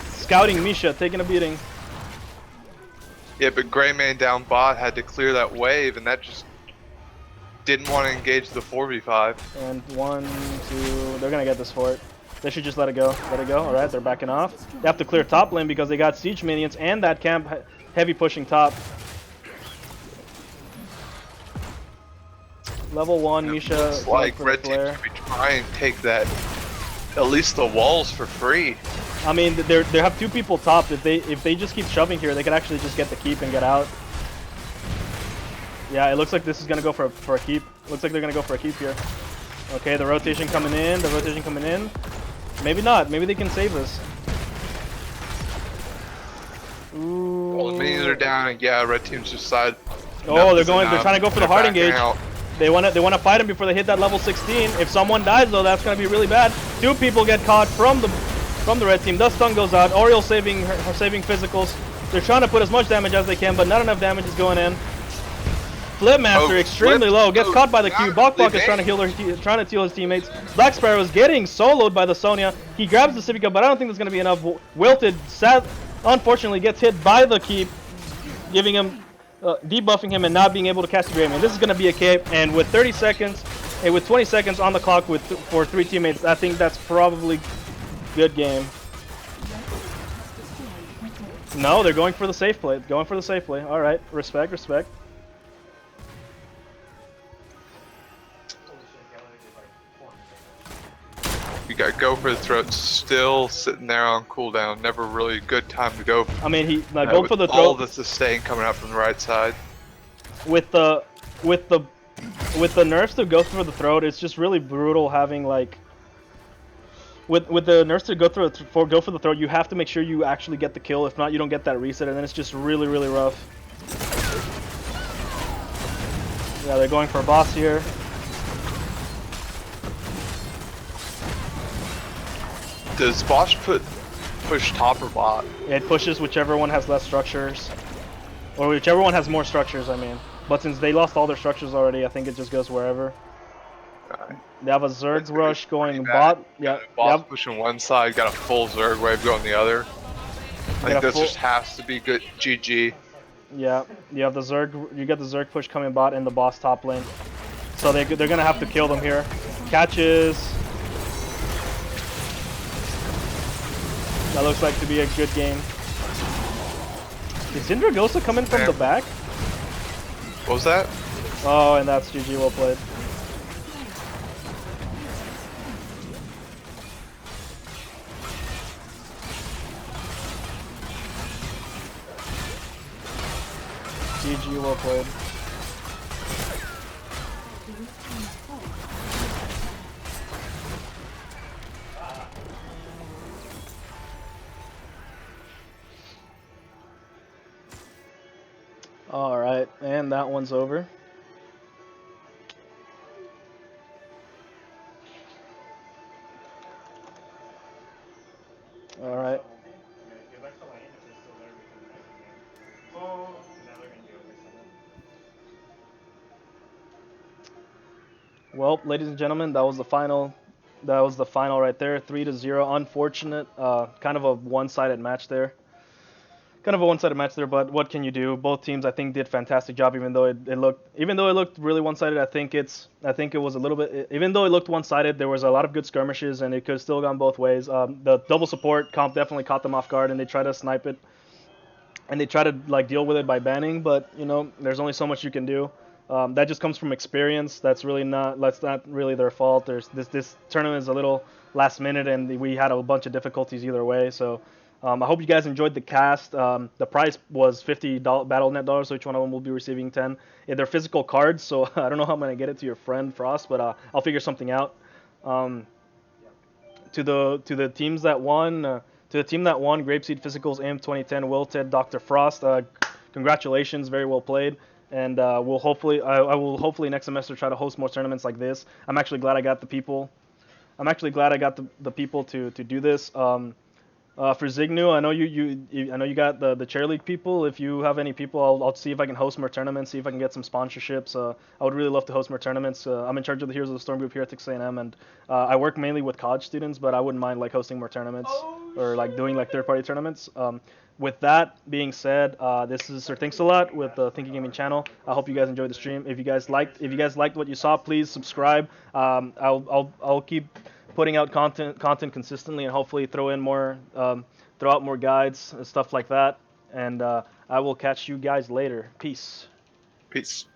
scouting Misha, taking a beating. Yeah, but Greymane down bot had to clear that wave, and that just didn't want to engage the 4v5. And 1, 2, they're gonna get this fort. They should just let it go. Let it go. All right, they're backing off. They have to clear top lane because they got siege minions and that camp heavy pushing top. Level 1, Misha. It's like red team's gonna be trying to take that, at least the walls for free. I mean, they have 2 people top. If they just keep shoving here, they could actually just get the keep and get out. Yeah, it looks like this is gonna go for a keep. Looks like they're gonna go for a keep here. Okay, the rotation coming in. Maybe not. Maybe they can save this. Ooh. Well, the minions are down, and yeah, red team's just side. Oh, they're trying to go for the hard engage. They want to fight him before they hit that level 16. If someone dies though, that's gonna be really bad. 2 people get caught from the red team. The stun goes out. Oriel saving physicals. They're trying to put as much damage as they can, but not enough damage is going in. Flipmaster extremely low, gets caught by the Q. Bok is trying to heal his teammates. Black Sparrow is getting soloed by the Sonya. He grabs the Civica, but I don't think there's going to be enough. Wilted, unfortunately, gets hit by the keep, giving him, debuffing him and not being able to cast the Greymane. This is going to be a cape, and with 30 seconds, and with 20 seconds on the clock for 3 teammates, I think that's probably good game. No, they're going for the safe play. All right, respect. You got Go for the Throat still sitting there on cooldown. Never really a good time to go. I mean, Go for the Throat. All the sustain coming out from the right side. With the nerfs to Go for the Throat, it's just really brutal having like. With the nerfs to Go for the Throat, you have to make sure you actually get the kill. If not, you don't get that reset, and then it's just really rough. Yeah, they're going for a boss here. Does boss push top or bot? It pushes whichever one has less structures, or whichever one has more structures. I mean, but since they lost all their structures already, I think it just goes wherever. Right. They have a Zerg rush going bot. Yeah, boss pushing one side, got a full Zerg wave going the other. I think this just has to be good. GG. Yeah, you have the Zerg. You get the Zerg push coming bot in the boss top lane, so they're gonna have to kill them here. Catches. That looks like to be a good game. Is Zindragosa coming from the back? What was that? Oh, and that's GG, well played. GG, well played. Alright, and that one's over. Alright. Get back to lane. If they're still there, we can make a game. Oh, now they're gonna be over 7. Well, ladies and gentlemen, that was the final. That was the final right there, 3-0. Unfortunate, kind of a one-sided match there. But what can you do? Both teams, I think, did a fantastic job. Even though it looked really one-sided, I think it was a little bit. Even though it looked one-sided, there was a lot of good skirmishes, and it could have still gone both ways. The double support comp definitely caught them off guard, and they tried to snipe it, and they tried to like deal with it by banning. But you know, there's only so much you can do. That just comes from experience. That's not really their fault. This tournament is a little last minute, and we had a bunch of difficulties either way. So. I hope you guys enjoyed the cast. The price was $50 BattleNet dollars, so each one of them will be receiving 10. Yeah, they're physical cards, so I don't know how I'm gonna get it to your friend Frost, but I'll figure something out. To the teams that won, to the team that won, Grapeseed Physicals AM 2010, Will Ted, Dr. Frost. Congratulations, very well played. And I will hopefully next semester try to host more tournaments like this. I'm actually glad I got the people. The people to do this. For Zignu, I know you got the chair league people. If you have any people, I'll see if I can host more tournaments, see if I can get some sponsorships. I would really love to host more tournaments. I'm in charge of the Heroes of the Storm group here at Texas A&M, and I work mainly with college students, but I wouldn't mind like hosting more tournaments or like doing like third-party tournaments. With that being said, this is Sir Thanks a Lot with the Thinking Gaming channel. I hope you guys enjoyed the stream. If you guys liked what you saw, please subscribe. I'll keep putting out content consistently, and hopefully throw out more guides and stuff like that. And I will catch you guys later. Peace. Peace.